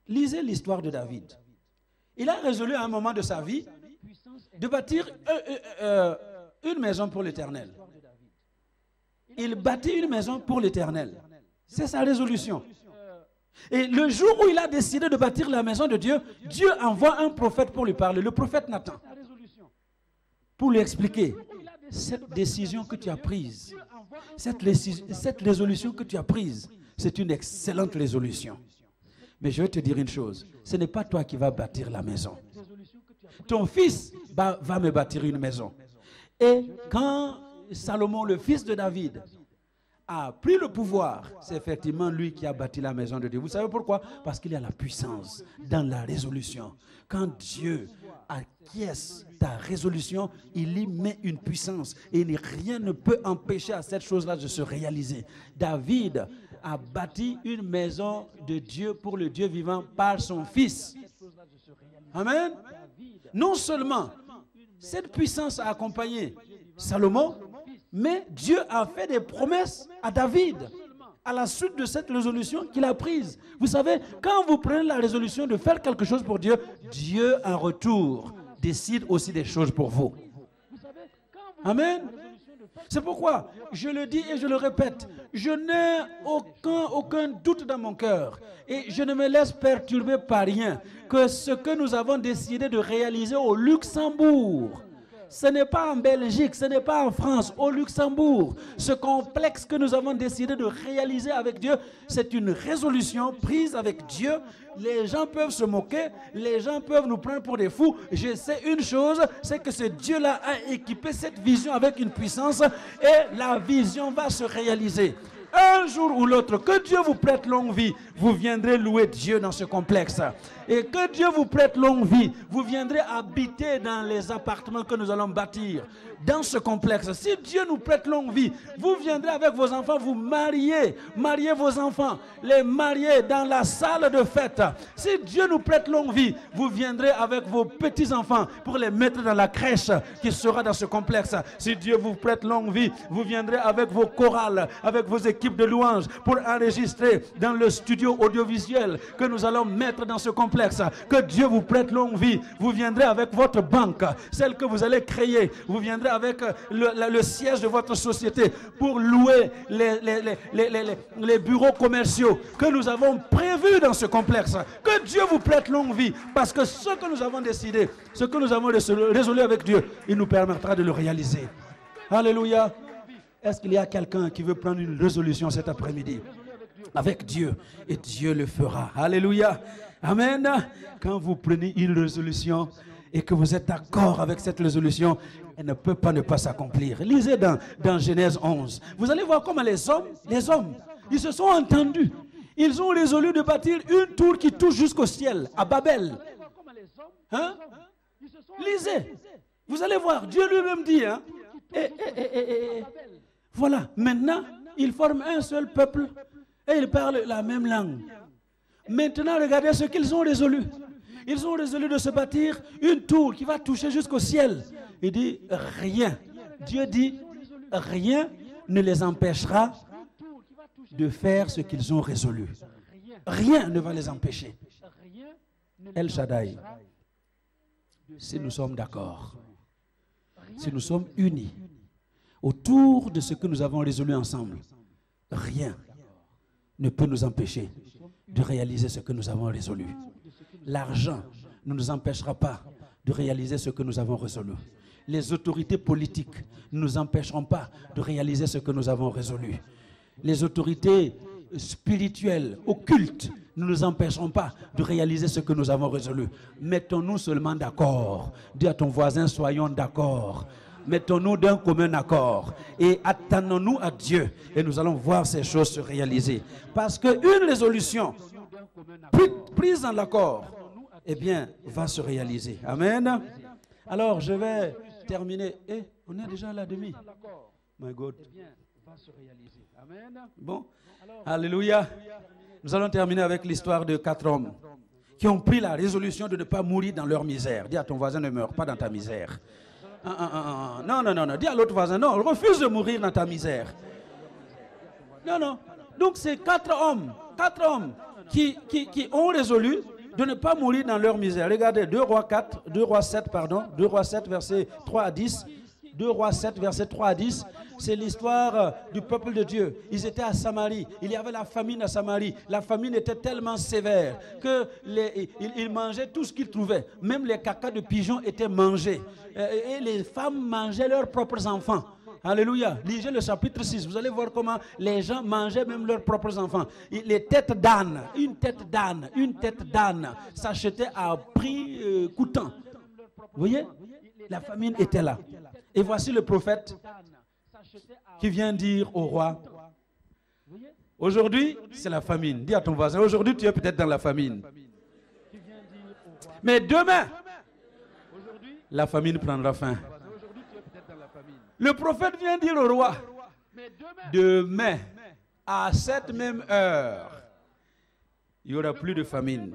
Lisez l'histoire de David. Il a résolu à un moment de sa vie de bâtir une maison pour l'Éternel. Il bâtit une maison pour l'Éternel. C'est sa résolution. Et le jour où il a décidé de bâtir la maison de Dieu, Dieu envoie un prophète pour lui parler, le prophète Nathan, pour lui expliquer cette décision que tu as prise, cette résolution que tu as prise, c'est une excellente résolution. Mais je vais te dire une chose, ce n'est pas toi qui vas bâtir la maison. Ton fils va me bâtir une maison. Et quand Salomon, le fils de David, a pris le pouvoir, c'est effectivement lui qui a bâti la maison de Dieu. Vous savez pourquoi? Parce qu'il y a la puissance dans la résolution. Quand Dieu acquiesce ta résolution, il y met une puissance et rien ne peut empêcher à cette chose-là de se réaliser. David a bâti une maison de Dieu pour le Dieu vivant par son fils. Amen. Non seulement cette puissance a accompagné Salomon, mais Dieu a fait des promesses à David à la suite de cette résolution qu'il a prise. Vous savez, quand vous prenez la résolution de faire quelque chose pour Dieu, Dieu en retour décide aussi des choses pour vous. Amen. C'est pourquoi je le dis et je le répète, je n'ai aucun doute dans mon cœur et je ne me laisse perturber par rien que ce que nous avons décidé de réaliser au Luxembourg, ce n'est pas en Belgique, ce n'est pas en France, au Luxembourg. Ce complexe que nous avons décidé de réaliser avec Dieu, c'est une résolution prise avec Dieu. Les gens peuvent se moquer, les gens peuvent nous prendre pour des fous. Je sais une chose, c'est que ce Dieu-là a équipé cette vision avec une puissance et la vision va se réaliser. Un jour ou l'autre, que Dieu vous prête longue vie, vous viendrez louer Dieu dans ce complexe. Et que Dieu vous prête longue vie, vous viendrez habiter dans les appartements que nous allons bâtir dans ce complexe. Si Dieu nous prête longue vie, vous viendrez avec vos enfants, vous mariez vos enfants, les marier dans la salle de fête. Si Dieu nous prête longue vie, vous viendrez avec vos petits-enfants pour les mettre dans la crèche qui sera dans ce complexe. Si Dieu vous prête longue vie, vous viendrez avec vos chorales, avec vos équipes de louanges pour enregistrer dans le studio audiovisuel que nous allons mettre dans ce complexe. Que Dieu vous prête longue vie. Vous viendrez avec votre banque, celle que vous allez créer. Vous viendrez avec le siège de votre société pour louer les bureaux commerciaux que nous avons prévus dans ce complexe. Que Dieu vous prête longue vie, parce que ce que nous avons décidé, ce que nous avons résolu avec Dieu, il nous permettra de le réaliser. Alléluia. Est-ce qu'il y a quelqu'un qui veut prendre une résolution cet après-midi avec Dieu? Et Dieu le fera. Alléluia. Amen. Quand vous prenez une résolution et que vous êtes d'accord avec cette résolution, elle ne peut pas ne pas s'accomplir. Lisez dans Genèse 11. Vous allez voir comment les hommes, ils se sont entendus. Ils ont résolu de bâtir une tour qui touche jusqu'au ciel, à Babel. Hein? Lisez. Vous allez voir, Dieu lui-même dit, hein? Voilà, maintenant, ils forment un seul peuple et ils parlent la même langue. Maintenant, regardez ce qu'ils ont résolu. Ils ont résolu de se bâtir une tour qui va toucher jusqu'au ciel. Il dit, rien. Dieu dit, rien ne les empêchera de faire ce qu'ils ont résolu. Rien ne va les empêcher. El Shaddai, si nous sommes d'accord, si nous sommes unis autour de ce que nous avons résolu ensemble, rien ne peut nous empêcher de réaliser ce que nous avons résolu. L'argent ne nous empêchera pas de réaliser ce que nous avons résolu. Les autorités politiques ne nous empêcheront pas de réaliser ce que nous avons résolu. Les autorités spirituelles, occultes, ne nous empêcheront pas de réaliser ce que nous avons résolu. Mettons-nous seulement d'accord. Dis à ton voisin, soyons d'accord. Mettons-nous d'un commun accord et attendons-nous à Dieu et nous allons voir ces choses se réaliser. Parce qu'une résolution prise dans l'accord, eh bien, va se réaliser. Amen. Alors, je vais terminer. On est déjà à la demi. My God. Bon. Alléluia. Nous allons terminer avec l'histoire de 4 hommes qui ont pris la résolution de ne pas mourir dans leur misère. Dis à ton voisin, ne meurs pas dans ta misère. Non. Dis à l'autre voisin, non, refuse de mourir dans ta misère. Non. Donc, c'est 4 hommes qui ont résolu de ne pas mourir dans leur misère. Regardez, 2 Rois 7, versets 3 à 10. 2 Rois 7, versets 3 à 10. C'est l'histoire du peuple de Dieu. Ils étaient à Samarie. Il y avait la famine à Samarie. La famine était tellement sévère qu'ils mangeaient tout ce qu'ils trouvaient. Même les cacas de pigeons étaient mangés. Et les femmes mangeaient leurs propres enfants. Alléluia. Lisez le chapitre 6. Vous allez voir comment les gens mangeaient même leurs propres enfants. Les têtes d'âne, une tête d'âne s'achetait à prix coûtant. Vous voyez? La famine était là. Et voici le prophète qui vient dire au roi, aujourd'hui, c'est la famine. Dis à ton voisin, aujourd'hui, tu es peut-être dans la famine. Mais demain, la famine prendra fin. Le prophète vient dire au roi, demain, à cette même heure, il n'y aura plus de famine.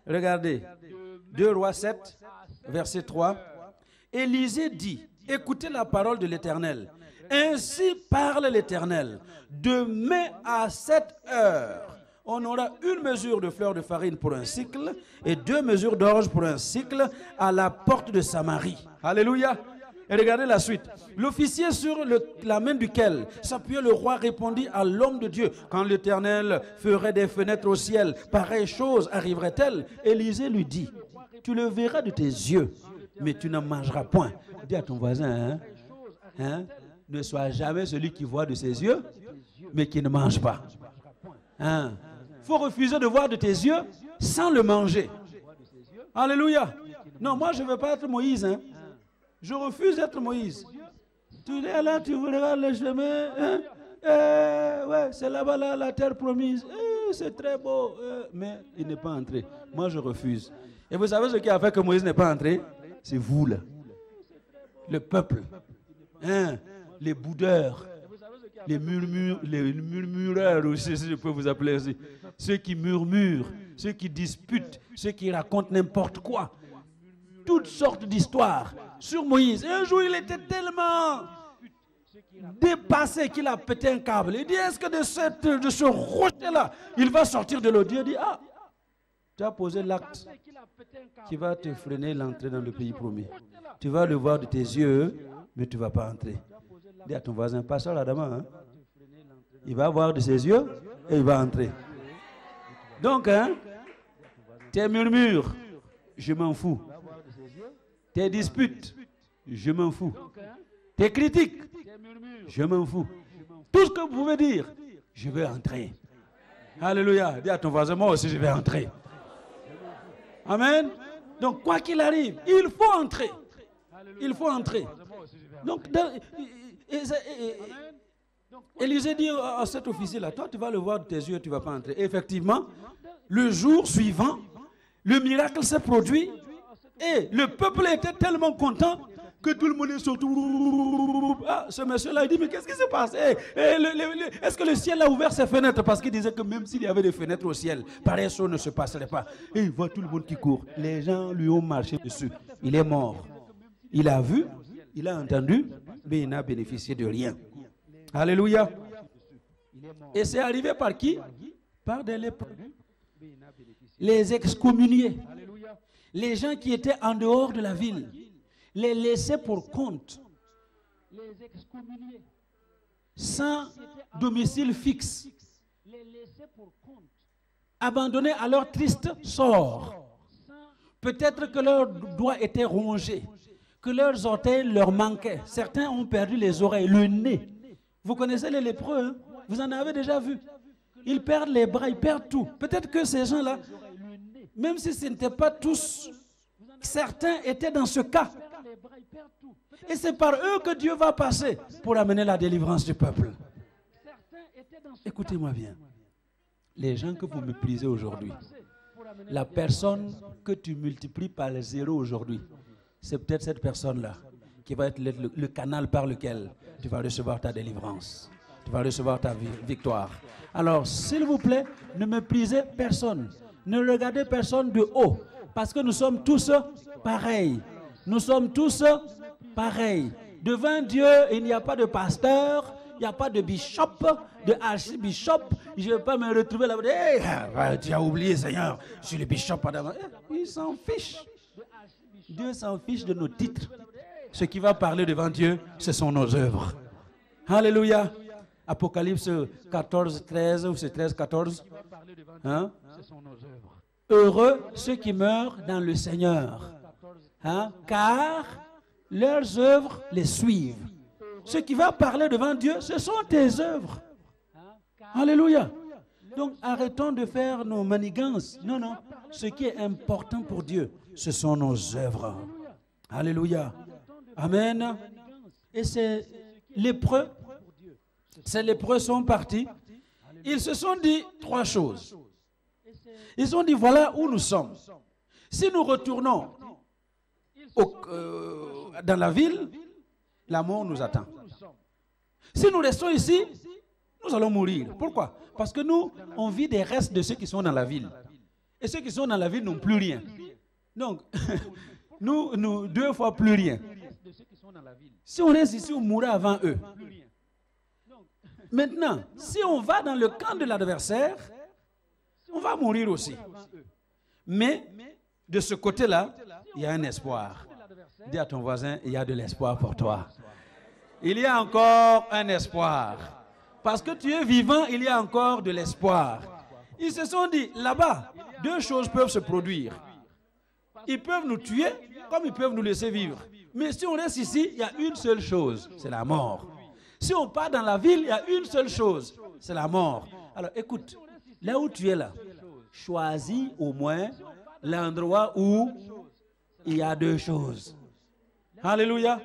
Regardez, 2 Rois 7, verset 3. Élisée dit, écoutez la parole de l'Éternel. Ainsi parle l'Éternel. Demain à cette heure, on aura 1 mesure de fleur de farine pour un cycle et 2 mesures d'orge pour un cycle à la porte de Samarie. Alléluia. Et regardez la suite. L'officier sur la main duquel s'appuyait le roi répondit à l'homme de Dieu. Quand l'Éternel ferait des fenêtres au ciel, pareille chose arriverait-elle? Élisée lui dit, tu le verras de tes yeux, mais tu n'en mangeras point. Dis à ton voisin, ne sois jamais celui qui voit de ses yeux, mais qui ne mange pas. Il faut refuser de voir de tes yeux sans le manger. Alléluia. Non, moi je ne veux pas être Moïse. Je refuse d'être Moïse. Tu es là, tu regardes le chemin. Ouais, c'est là-bas la terre promise. C'est très beau. Mais il n'est pas entré. Moi je refuse. Et vous savez ce qui a fait que Moïse n'est pas entré? C'est vous là. Le peuple. Les boudeurs. Les murmureurs aussi, si je peux vous appeler ainsi. Ceux qui murmurent, ceux qui disputent, ceux qui racontent n'importe quoi. Toutes sortes d'histoires sur Moïse. Et un jour, il était tellement dépassé qu'il a pété un câble. Il dit, est-ce que de ce rocher-là, il va sortir de l'eau? Dieu dit, tu as posé l'acte qui va te freiner l'entrée dans le pays promis. Tu vas le voir de tes yeux, mais tu ne vas pas entrer. Dis à ton voisin, pasteur Adama, il va voir de ses yeux et il va entrer. Donc, tes murmures, je m'en fous. Tes disputes, je m'en fous. Tes critiques, je m'en fous. Tout ce que vous pouvez dire, je vais entrer. Alléluia. Dis à ton voisin, moi aussi je vais entrer. Amen. Donc quoi qu'il arrive, il faut entrer. Il faut entrer. Donc, Élisée dit à cet officier-là, toi tu vas le voir de tes yeux, tu ne vas pas entrer. Et effectivement, le jour suivant, le miracle s'est produit et le peuple était tellement content que tout le monde est sorti. Ah, ce monsieur-là, il dit, mais qu'est-ce qui se passe? Est-ce que le ciel a ouvert ses fenêtres? Parce qu'il disait que même s'il y avait des fenêtres au ciel, pareil chose ne se passerait pas. Et il voit tout le monde qui court. Les gens lui ont marché dessus. Il est mort. Il a vu, il a entendu, mais il n'a bénéficié de rien. Alléluia. Et c'est arrivé par qui? Par des lépreux. Les excommuniés. Les gens qui étaient en dehors de la ville. Les laisser pour compte, sans domicile fixe, abandonnés à leur triste sort. Peut-être que leurs doigts étaient rongés, que leurs orteils leur manquaient. Certains ont perdu les oreilles, le nez. Vous connaissez les lépreux, hein? Vous en avez déjà vu. Ils perdent les bras, ils perdent tout. Peut-être que ces gens-là, même si ce n'étaient pas tous, certains étaient dans ce cas. Et c'est par eux que Dieu va passer pour amener la délivrance du peuple. Écoutez-moi bien. Les gens que vous méprisez aujourd'hui, la personne que tu multiplies par les zéros aujourd'hui, c'est peut-être cette personne-là qui va être le canal par lequel tu vas recevoir ta délivrance. Tu vas recevoir ta victoire. Alors, s'il vous plaît, ne méprisez personne. Ne regardez personne de haut. Parce que nous sommes tous pareils. Nous sommes tous pareils. Devant Dieu, il n'y a pas de pasteur, il n'y a pas de bishop, de archbishop. Je ne vais pas me retrouver là-bas. Hey, tu as oublié, Seigneur, je suis le bishop. Il s'en fiche. Dieu s'en fiche de nos titres. Ce qui va parler devant Dieu, ce sont nos œuvres. Alléluia. Apocalypse 14, 13, ou c'est 13, 14. Hein? Heureux ceux qui meurent dans le Seigneur. Hein? Car leurs œuvres les suivent. Ce qui va parler devant Dieu, ce sont tes œuvres. Alléluia. Donc arrêtons de faire nos manigances. Non, non. Ce qui est important pour Dieu, ce sont nos œuvres. Alléluia. Amen. Et ces lépreux sont partis. Ils se sont dit trois choses. Ils ont dit, voilà où nous sommes. Si nous retournons dans la ville, la mort nous attend. Si nous restons ici, nous allons mourir. Pourquoi? Parce que nous, on vit des restes de ceux qui sont dans la ville. Et ceux qui sont dans la ville n'ont plus rien. Donc, nous, deux fois plus rien. Si on reste ici, on mourra avant eux. Maintenant, si on va dans le camp de l'adversaire, on va mourir aussi. Mais, de ce côté-là, il y a un espoir. Dis à ton voisin, il y a de l'espoir pour toi. Il y a encore un espoir. Parce que tu es vivant, il y a encore de l'espoir. Ils se sont dit, là-bas, deux choses peuvent se produire. Ils peuvent nous tuer, comme ils peuvent nous laisser vivre. Mais si on reste ici, il y a une seule chose, c'est la mort. Si on part dans la ville, il y a une seule chose, c'est la mort. Alors écoute, là où tu es là, choisis au moins l'endroit où il y a deux choses. Alléluia.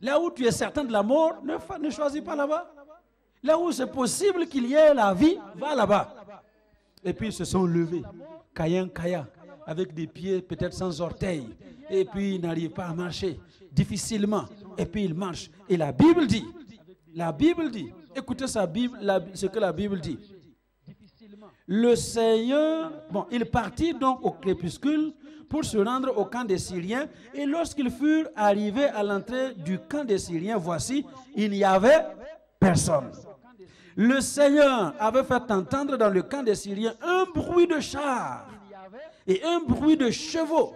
Là où tu es certain de la mort, ne choisis pas là-bas. Là où c'est possible qu'il y ait la vie, va là-bas. Et puis ils se sont levés, kaya, avec des pieds peut-être sans orteils. Et puis ils n'arrivent pas à marcher, difficilement. Et puis ils marchent. Et la Bible dit, écoutez ce que la Bible dit. Le Seigneur, il partit donc au crépuscule pour se rendre au camp des Syriens. Et lorsqu'ils furent arrivés à l'entrée du camp des Syriens, voici, il n'y avait personne. Le Seigneur avait fait entendre dans le camp des Syriens un bruit de chars et un bruit de chevaux,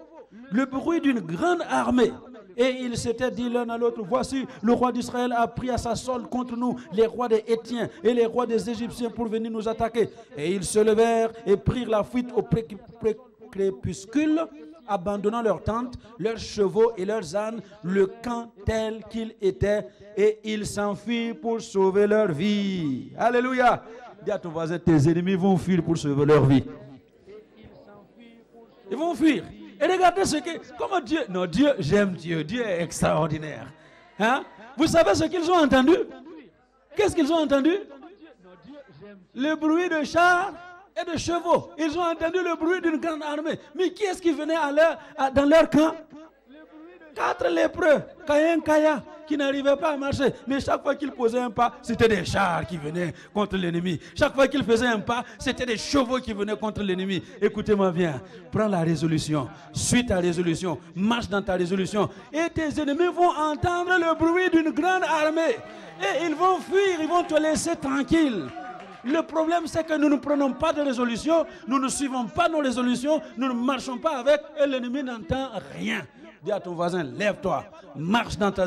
le bruit d'une grande armée. Et ils s'étaient dit l'un à l'autre, voici, le roi d'Israël a pris à sa solde contre nous les rois des Hétiens et les rois des Égyptiens pour venir nous attaquer. Et ils se levèrent et prirent la fuite au crépuscule abandonnant leurs tentes, leurs chevaux et leurs ânes, le camp tel qu'il était, et ils s'enfuirent pour sauver leur vie. Alléluia. Dis à ton voisin, tes ennemis vont fuir pour sauver leur vie. Ils vont fuir. Et regardez ce que... Comment Dieu... Non, Dieu, j'aime Dieu. Dieu est extraordinaire. Hein? Vous savez ce qu'ils ont entendu? Qu'est-ce qu'ils ont entendu? Le bruit de chars et de chevaux. Ils ont entendu le bruit d'une grande armée. Mais qui est-ce qui venait dans leur camp? 4 lépreux, Kaya, qui n'arrivaient pas à marcher. Mais chaque fois qu'ils posaient un pas, c'était des chars qui venaient contre l'ennemi. Chaque fois qu'ils faisaient un pas, c'était des chevaux qui venaient contre l'ennemi. Écoutez-moi bien, prends la résolution, suis ta résolution, marche dans ta résolution. Et tes ennemis vont entendre le bruit d'une grande armée. Et ils vont fuir, ils vont te laisser tranquille. Le problème, c'est que nous ne prenons pas de résolution, nous ne suivons pas nos résolutions, nous ne marchons pas avec, et l'ennemi n'entend rien. Dis à ton voisin, lève-toi, marche dans ta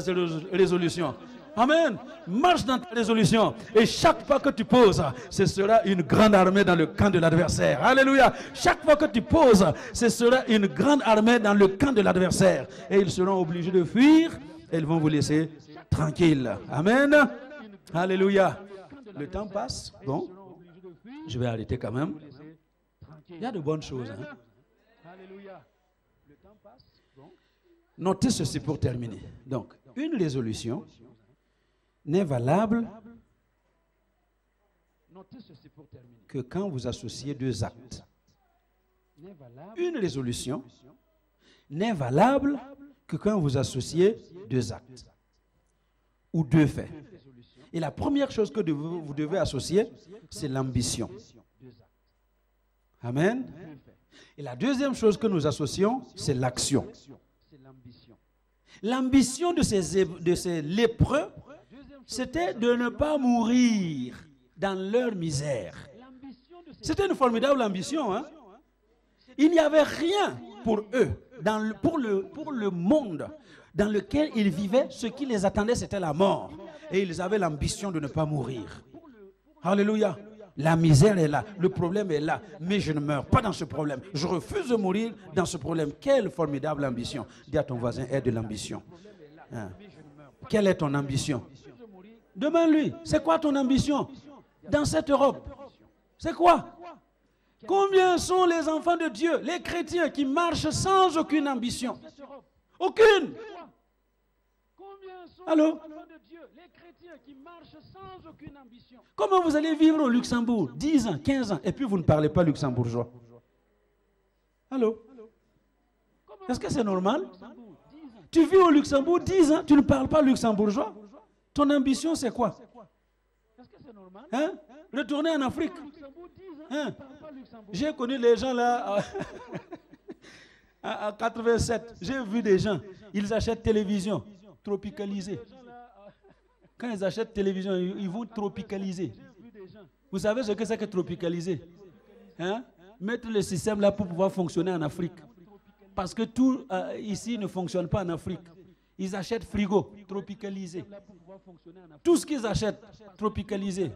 résolution. Amen. Marche dans ta résolution. Et chaque fois que tu poses, ce sera une grande armée dans le camp de l'adversaire. Alléluia. Chaque fois que tu poses, ce sera une grande armée dans le camp de l'adversaire. Et ils seront obligés de fuir et ils vont vous laisser tranquille. Amen. Alléluia. Le temps passe. Bon, je vais arrêter quand même. Il y a de bonnes choses. Hein? Notez ceci pour terminer. Donc, une résolution n'est valable que quand vous associez 2 actes. Une résolution n'est valable que quand vous associez 2 actes ou 2 faits. Et la première chose que vous devez associer, c'est l'ambition. Amen. Et la deuxième chose que nous associons, c'est l'action. L'ambition de ces lépreux, c'était de ne pas mourir dans leur misère. C'était une formidable ambition. Hein? Il n'y avait rien pour eux, pour le monde dans lequel ils vivaient. Ce qui les attendait, c'était la mort. Et ils avaient l'ambition de ne pas mourir. Alléluia. La misère est là, le problème est là, mais je ne meurs pas dans ce problème. Je refuse de mourir dans ce problème. Quelle formidable ambition. Dis à ton voisin, aie de l'ambition. Hein? Quelle est ton ambition? Demande-lui, c'est quoi ton ambition dans cette Europe? C'est quoi? Combien sont les enfants de Dieu, les chrétiens qui marchent sans aucune ambition? Aucune. Allô? Comment vous allez vivre au Luxembourg 10 ans, 15 ans, et puis vous ne parlez pas luxembourgeois? Allô? Est-ce que c'est normal? Tu vis au Luxembourg 10 ans, tu ne parles pas luxembourgeois? Ton ambition, c'est quoi? Hein? Retourner en Afrique? Hein? J'ai connu les gens là à 87. J'ai vu des gens, ils achètent télévision tropicalisée. Quand ils achètent télévision, ils vont tropicaliser. Vous savez ce que c'est que tropicaliser? Hein? Mettre le système là pour pouvoir fonctionner en Afrique. Parce que tout ici ne fonctionne pas en Afrique. Ils achètent frigo, tropicalisé. Tout ce qu'ils achètent, tropicalisé.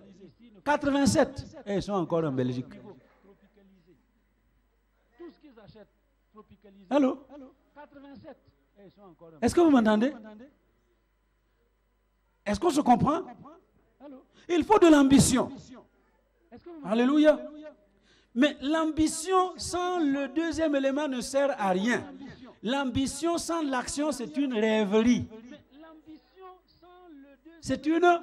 87, et ils sont encore en Belgique. Allô? Est-ce que vous m'entendez? Est-ce qu'on se comprend? Il faut de l'ambition. Alléluia. Mais l'ambition sans le deuxième élément ne sert à rien. L'ambition sans l'action, c'est une rêverie. C'est une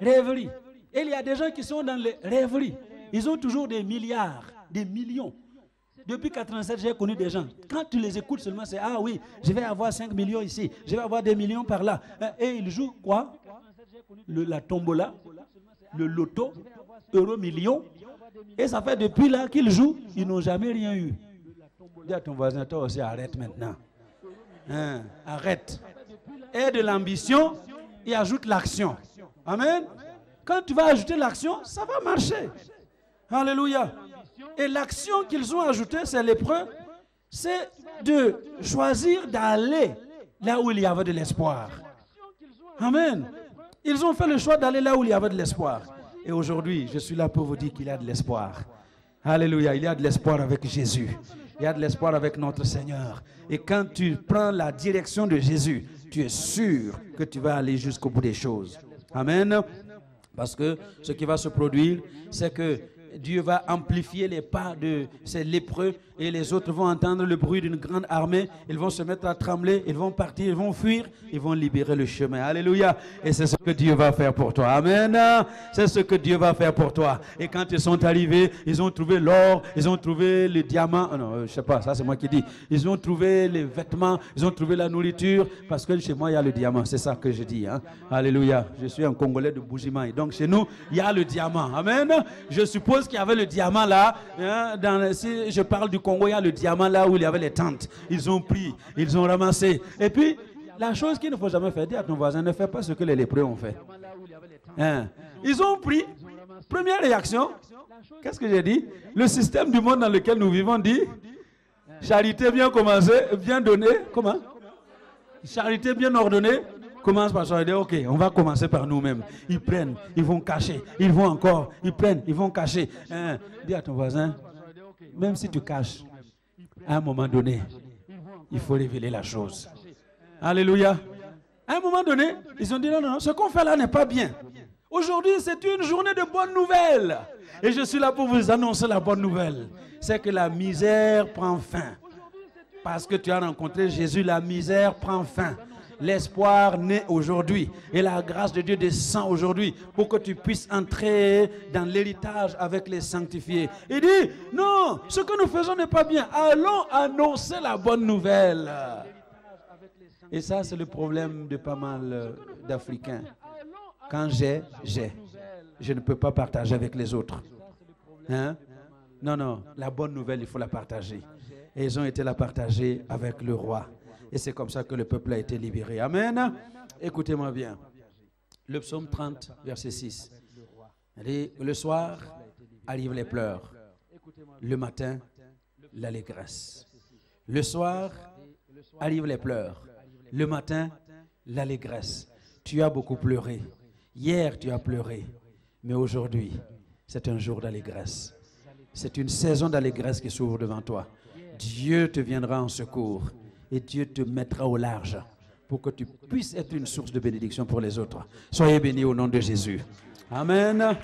rêverie. Et il y a des gens qui sont dans les rêveries. Ils ont toujours des milliards, des millions. Depuis 87, j'ai connu des gens. Quand tu les écoutes seulement, c'est « Ah oui, je vais avoir 5 millions ici, je vais avoir des millions par là. » Et ils jouent quoi? La tombola, le loto, euro-million. Et ça fait depuis là qu'ils jouent, ils n'ont jamais rien eu. Dis à ton voisin, toi aussi, arrête maintenant. Hein? Arrête. Aie de l'ambition et ajoute l'action. Amen. Quand tu vas ajouter l'action, ça va marcher. Alléluia. Et l'action qu'ils ont ajoutée, c'est l'épreuve, c'est de choisir d'aller là où il y avait de l'espoir. Amen. Ils ont fait le choix d'aller là où il y avait de l'espoir. Et aujourd'hui, je suis là pour vous dire qu'il y a de l'espoir. Alléluia, il y a de l'espoir avec Jésus. Il y a de l'espoir avec notre Seigneur. Et quand tu prends la direction de Jésus, tu es sûr que tu vas aller jusqu'au bout des choses. Amen. Parce que ce qui va se produire, c'est que Dieu va amplifier les pas de ces lépreux et les autres vont entendre le bruit d'une grande armée. Ils vont se mettre à trembler, ils vont partir, ils vont fuir, ils vont libérer le chemin. Alléluia. Et c'est ce que Dieu va faire pour toi. Amen. C'est ce que Dieu va faire pour toi. Et quand ils sont arrivés, ils ont trouvé l'or, ils ont trouvé le diamant. Oh non, je sais pas, ça c'est moi qui dis. Ils ont trouvé les vêtements, ils ont trouvé la nourriture. Parce que chez moi, il y a le diamant. C'est ça que je dis. Hein. Alléluia. Je suis un Congolais de Bougimaï. Donc chez nous, il y a le diamant. Amen. Je suppose qu'il y avait le diamant là. Hein, si je parle du Congo, il y a le diamant là où il y avait les tentes. Ils ont pris, ils ont ramassé. Et puis, la chose qu'il ne faut jamais faire, dis à ton voisin, ne fais pas ce que les lépreux ont fait. Hein? Ils ont pris, première réaction, qu'est-ce que j'ai dit? Le système du monde dans lequel nous vivons dit, charité bien commencée, bien donnée, comment? Charité bien ordonnée, commence par ça. Ok, on va commencer par nous-mêmes. Ils prennent, ils vont cacher, ils vont encore, ils prennent, ils vont cacher. Hein? Dis à ton voisin, même si tu caches, à un moment donné, il faut révéler la chose. Alléluia. À un moment donné, ils ont dit non, ce qu'on fait là n'est pas bien. Aujourd'hui, c'est une journée de bonnes nouvelles. Et je suis là pour vous annoncer la bonne nouvelle. C'est que la misère prend fin. Parce que tu as rencontré Jésus, la misère prend fin. L'espoir naît aujourd'hui et la grâce de Dieu descend aujourd'hui pour que tu puisses entrer dans l'héritage avec les sanctifiés. Il dit, non, ce que nous faisons n'est pas bien. Allons annoncer la bonne nouvelle. Et ça, c'est le problème de pas mal d'Africains. Quand j'ai. Je ne peux pas partager avec les autres. Hein? Non, la bonne nouvelle, il faut la partager. Et ils ont été la partager avec le roi. Et c'est comme ça que le peuple a été libéré. Amen. Écoutez-moi bien. Le psaume 30, verset 6. Il dit, le soir, arrivent les pleurs. Le matin, l'allégresse. Le soir, arrivent les pleurs. Le matin, l'allégresse. Tu as beaucoup pleuré. Hier, tu as pleuré. Mais aujourd'hui, c'est un jour d'allégresse. C'est une saison d'allégresse qui s'ouvre devant toi. Dieu te viendra en secours. Et Dieu te mettra au large pour que tu puisses être une source de bénédiction pour les autres. Soyez bénis au nom de Jésus. Amen.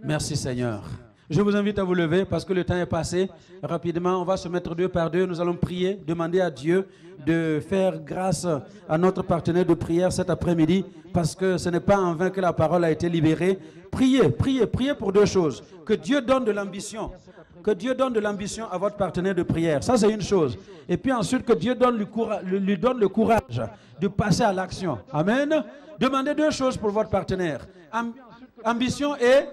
Merci Seigneur. Je vous invite à vous lever parce que le temps est passé. Rapidement, on va se mettre deux par deux. Nous allons prier, demander à Dieu de faire grâce à notre partenaire de prière cet après-midi parce que ce n'est pas en vain que la parole a été libérée. Priez pour deux choses. Que Dieu donne de l'ambition. Que Dieu donne de l'ambition à votre partenaire de prière. Ça, c'est une chose. Et puis ensuite, que Dieu lui donne le courage de passer à l'action. Amen. Demandez deux choses pour votre partenaire. Ambition et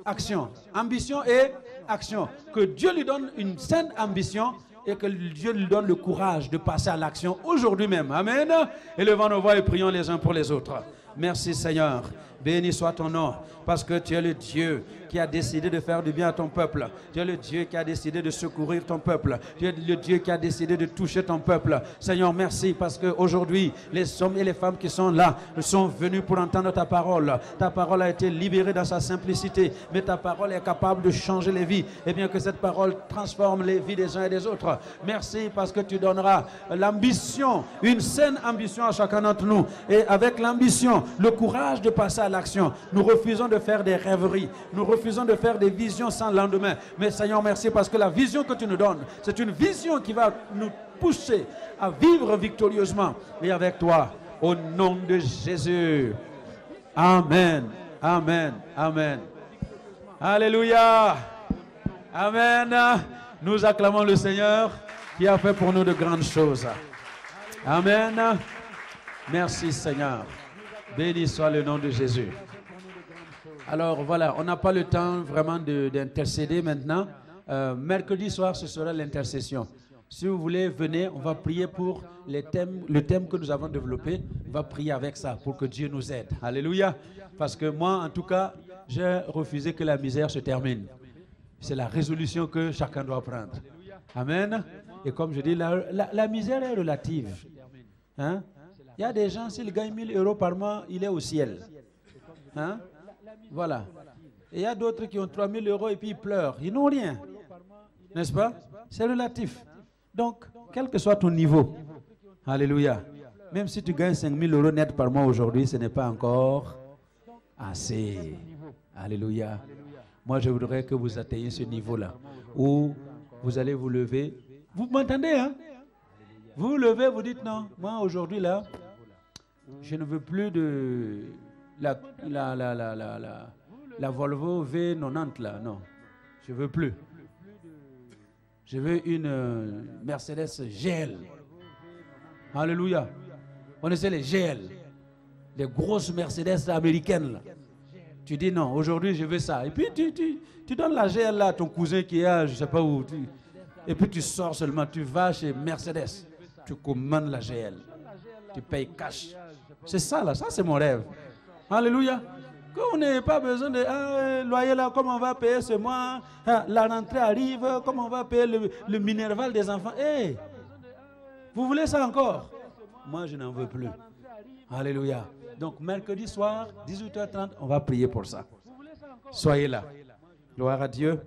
action. Ambition et action. Que Dieu lui donne une saine ambition et que Dieu lui donne le courage de passer à l'action aujourd'hui même. Amen. Élevons nos voix et prions les uns pour les autres. Merci Seigneur. Béni soit ton nom, parce que tu es le Dieu qui a décidé de faire du bien à ton peuple. Tu es le Dieu qui a décidé de secourir ton peuple. Tu es le Dieu qui a décidé de toucher ton peuple. Seigneur, merci, parce qu'aujourd'hui, les hommes et les femmes qui sont là sont venus pour entendre ta parole. Ta parole a été libérée dans sa simplicité, mais ta parole est capable de changer les vies. Et bien que cette parole transforme les vies des uns et des autres. Merci, parce que tu donneras l'ambition, une saine ambition à chacun d'entre nous. Et avec l'ambition, le courage de passer à l'action. Nous refusons de faire des rêveries. Nous refusons de faire des visions sans lendemain. Mais Seigneur, merci parce que la vision que tu nous donnes, c'est une vision qui va nous pousser à vivre victorieusement et avec toi. Au nom de Jésus. Amen. Amen. Amen. Alléluia. Amen. Nous acclamons le Seigneur qui a fait pour nous de grandes choses. Amen. Merci Seigneur. Béni soit le nom de Jésus. Alors voilà, on n'a pas le temps vraiment d'intercéder maintenant. Mercredi soir, ce sera l'intercession. Si vous voulez, venez, on va prier pour le thème que nous avons développé. On va prier avec ça pour que Dieu nous aide. Alléluia. Parce que moi, en tout cas, j'ai refusé que la misère se termine. C'est la résolution que chacun doit prendre. Amen. Et comme je dis, la misère est relative. Hein? Il y a des gens, s'ils gagnent 1 000 € par mois, il est au ciel. Hein? Voilà. Et il y a d'autres qui ont 3 000 euros et puis ils pleurent. Ils n'ont rien. N'est-ce pas? C'est relatif. Donc, quel que soit ton niveau, alléluia. Même si tu gagnes 5 000 euros net par mois aujourd'hui, ce n'est pas encore assez. Alléluia. Moi, je voudrais que vous atteigniez ce niveau-là où vous allez vous lever. Vous m'entendez, hein? Vous vous levez, vous dites non. Moi, aujourd'hui, là, je ne veux plus de la Volvo V90, là. Non, je ne veux plus. Je veux une Mercedes GL. Alléluia. On essaie les GL. Les grosses Mercedes américaines, là. Tu dis non, aujourd'hui je veux ça. Et puis tu donnes la GL là à ton cousin qui est à je ne sais pas où. Et puis tu sors seulement, tu vas chez Mercedes. Tu commandes la GL. Tu payes cash. C'est ça là, ça c'est mon rêve. Alléluia. Qu'on n'ait pas besoin de loyer là, comment on va payer ce mois. La rentrée arrive, comment on va payer le minerval des enfants. Hey, vous voulez ça encore? Moi je n'en veux plus. Alléluia. Donc, mercredi soir, 18h30, on va prier pour ça. Soyez là. Gloire à Dieu.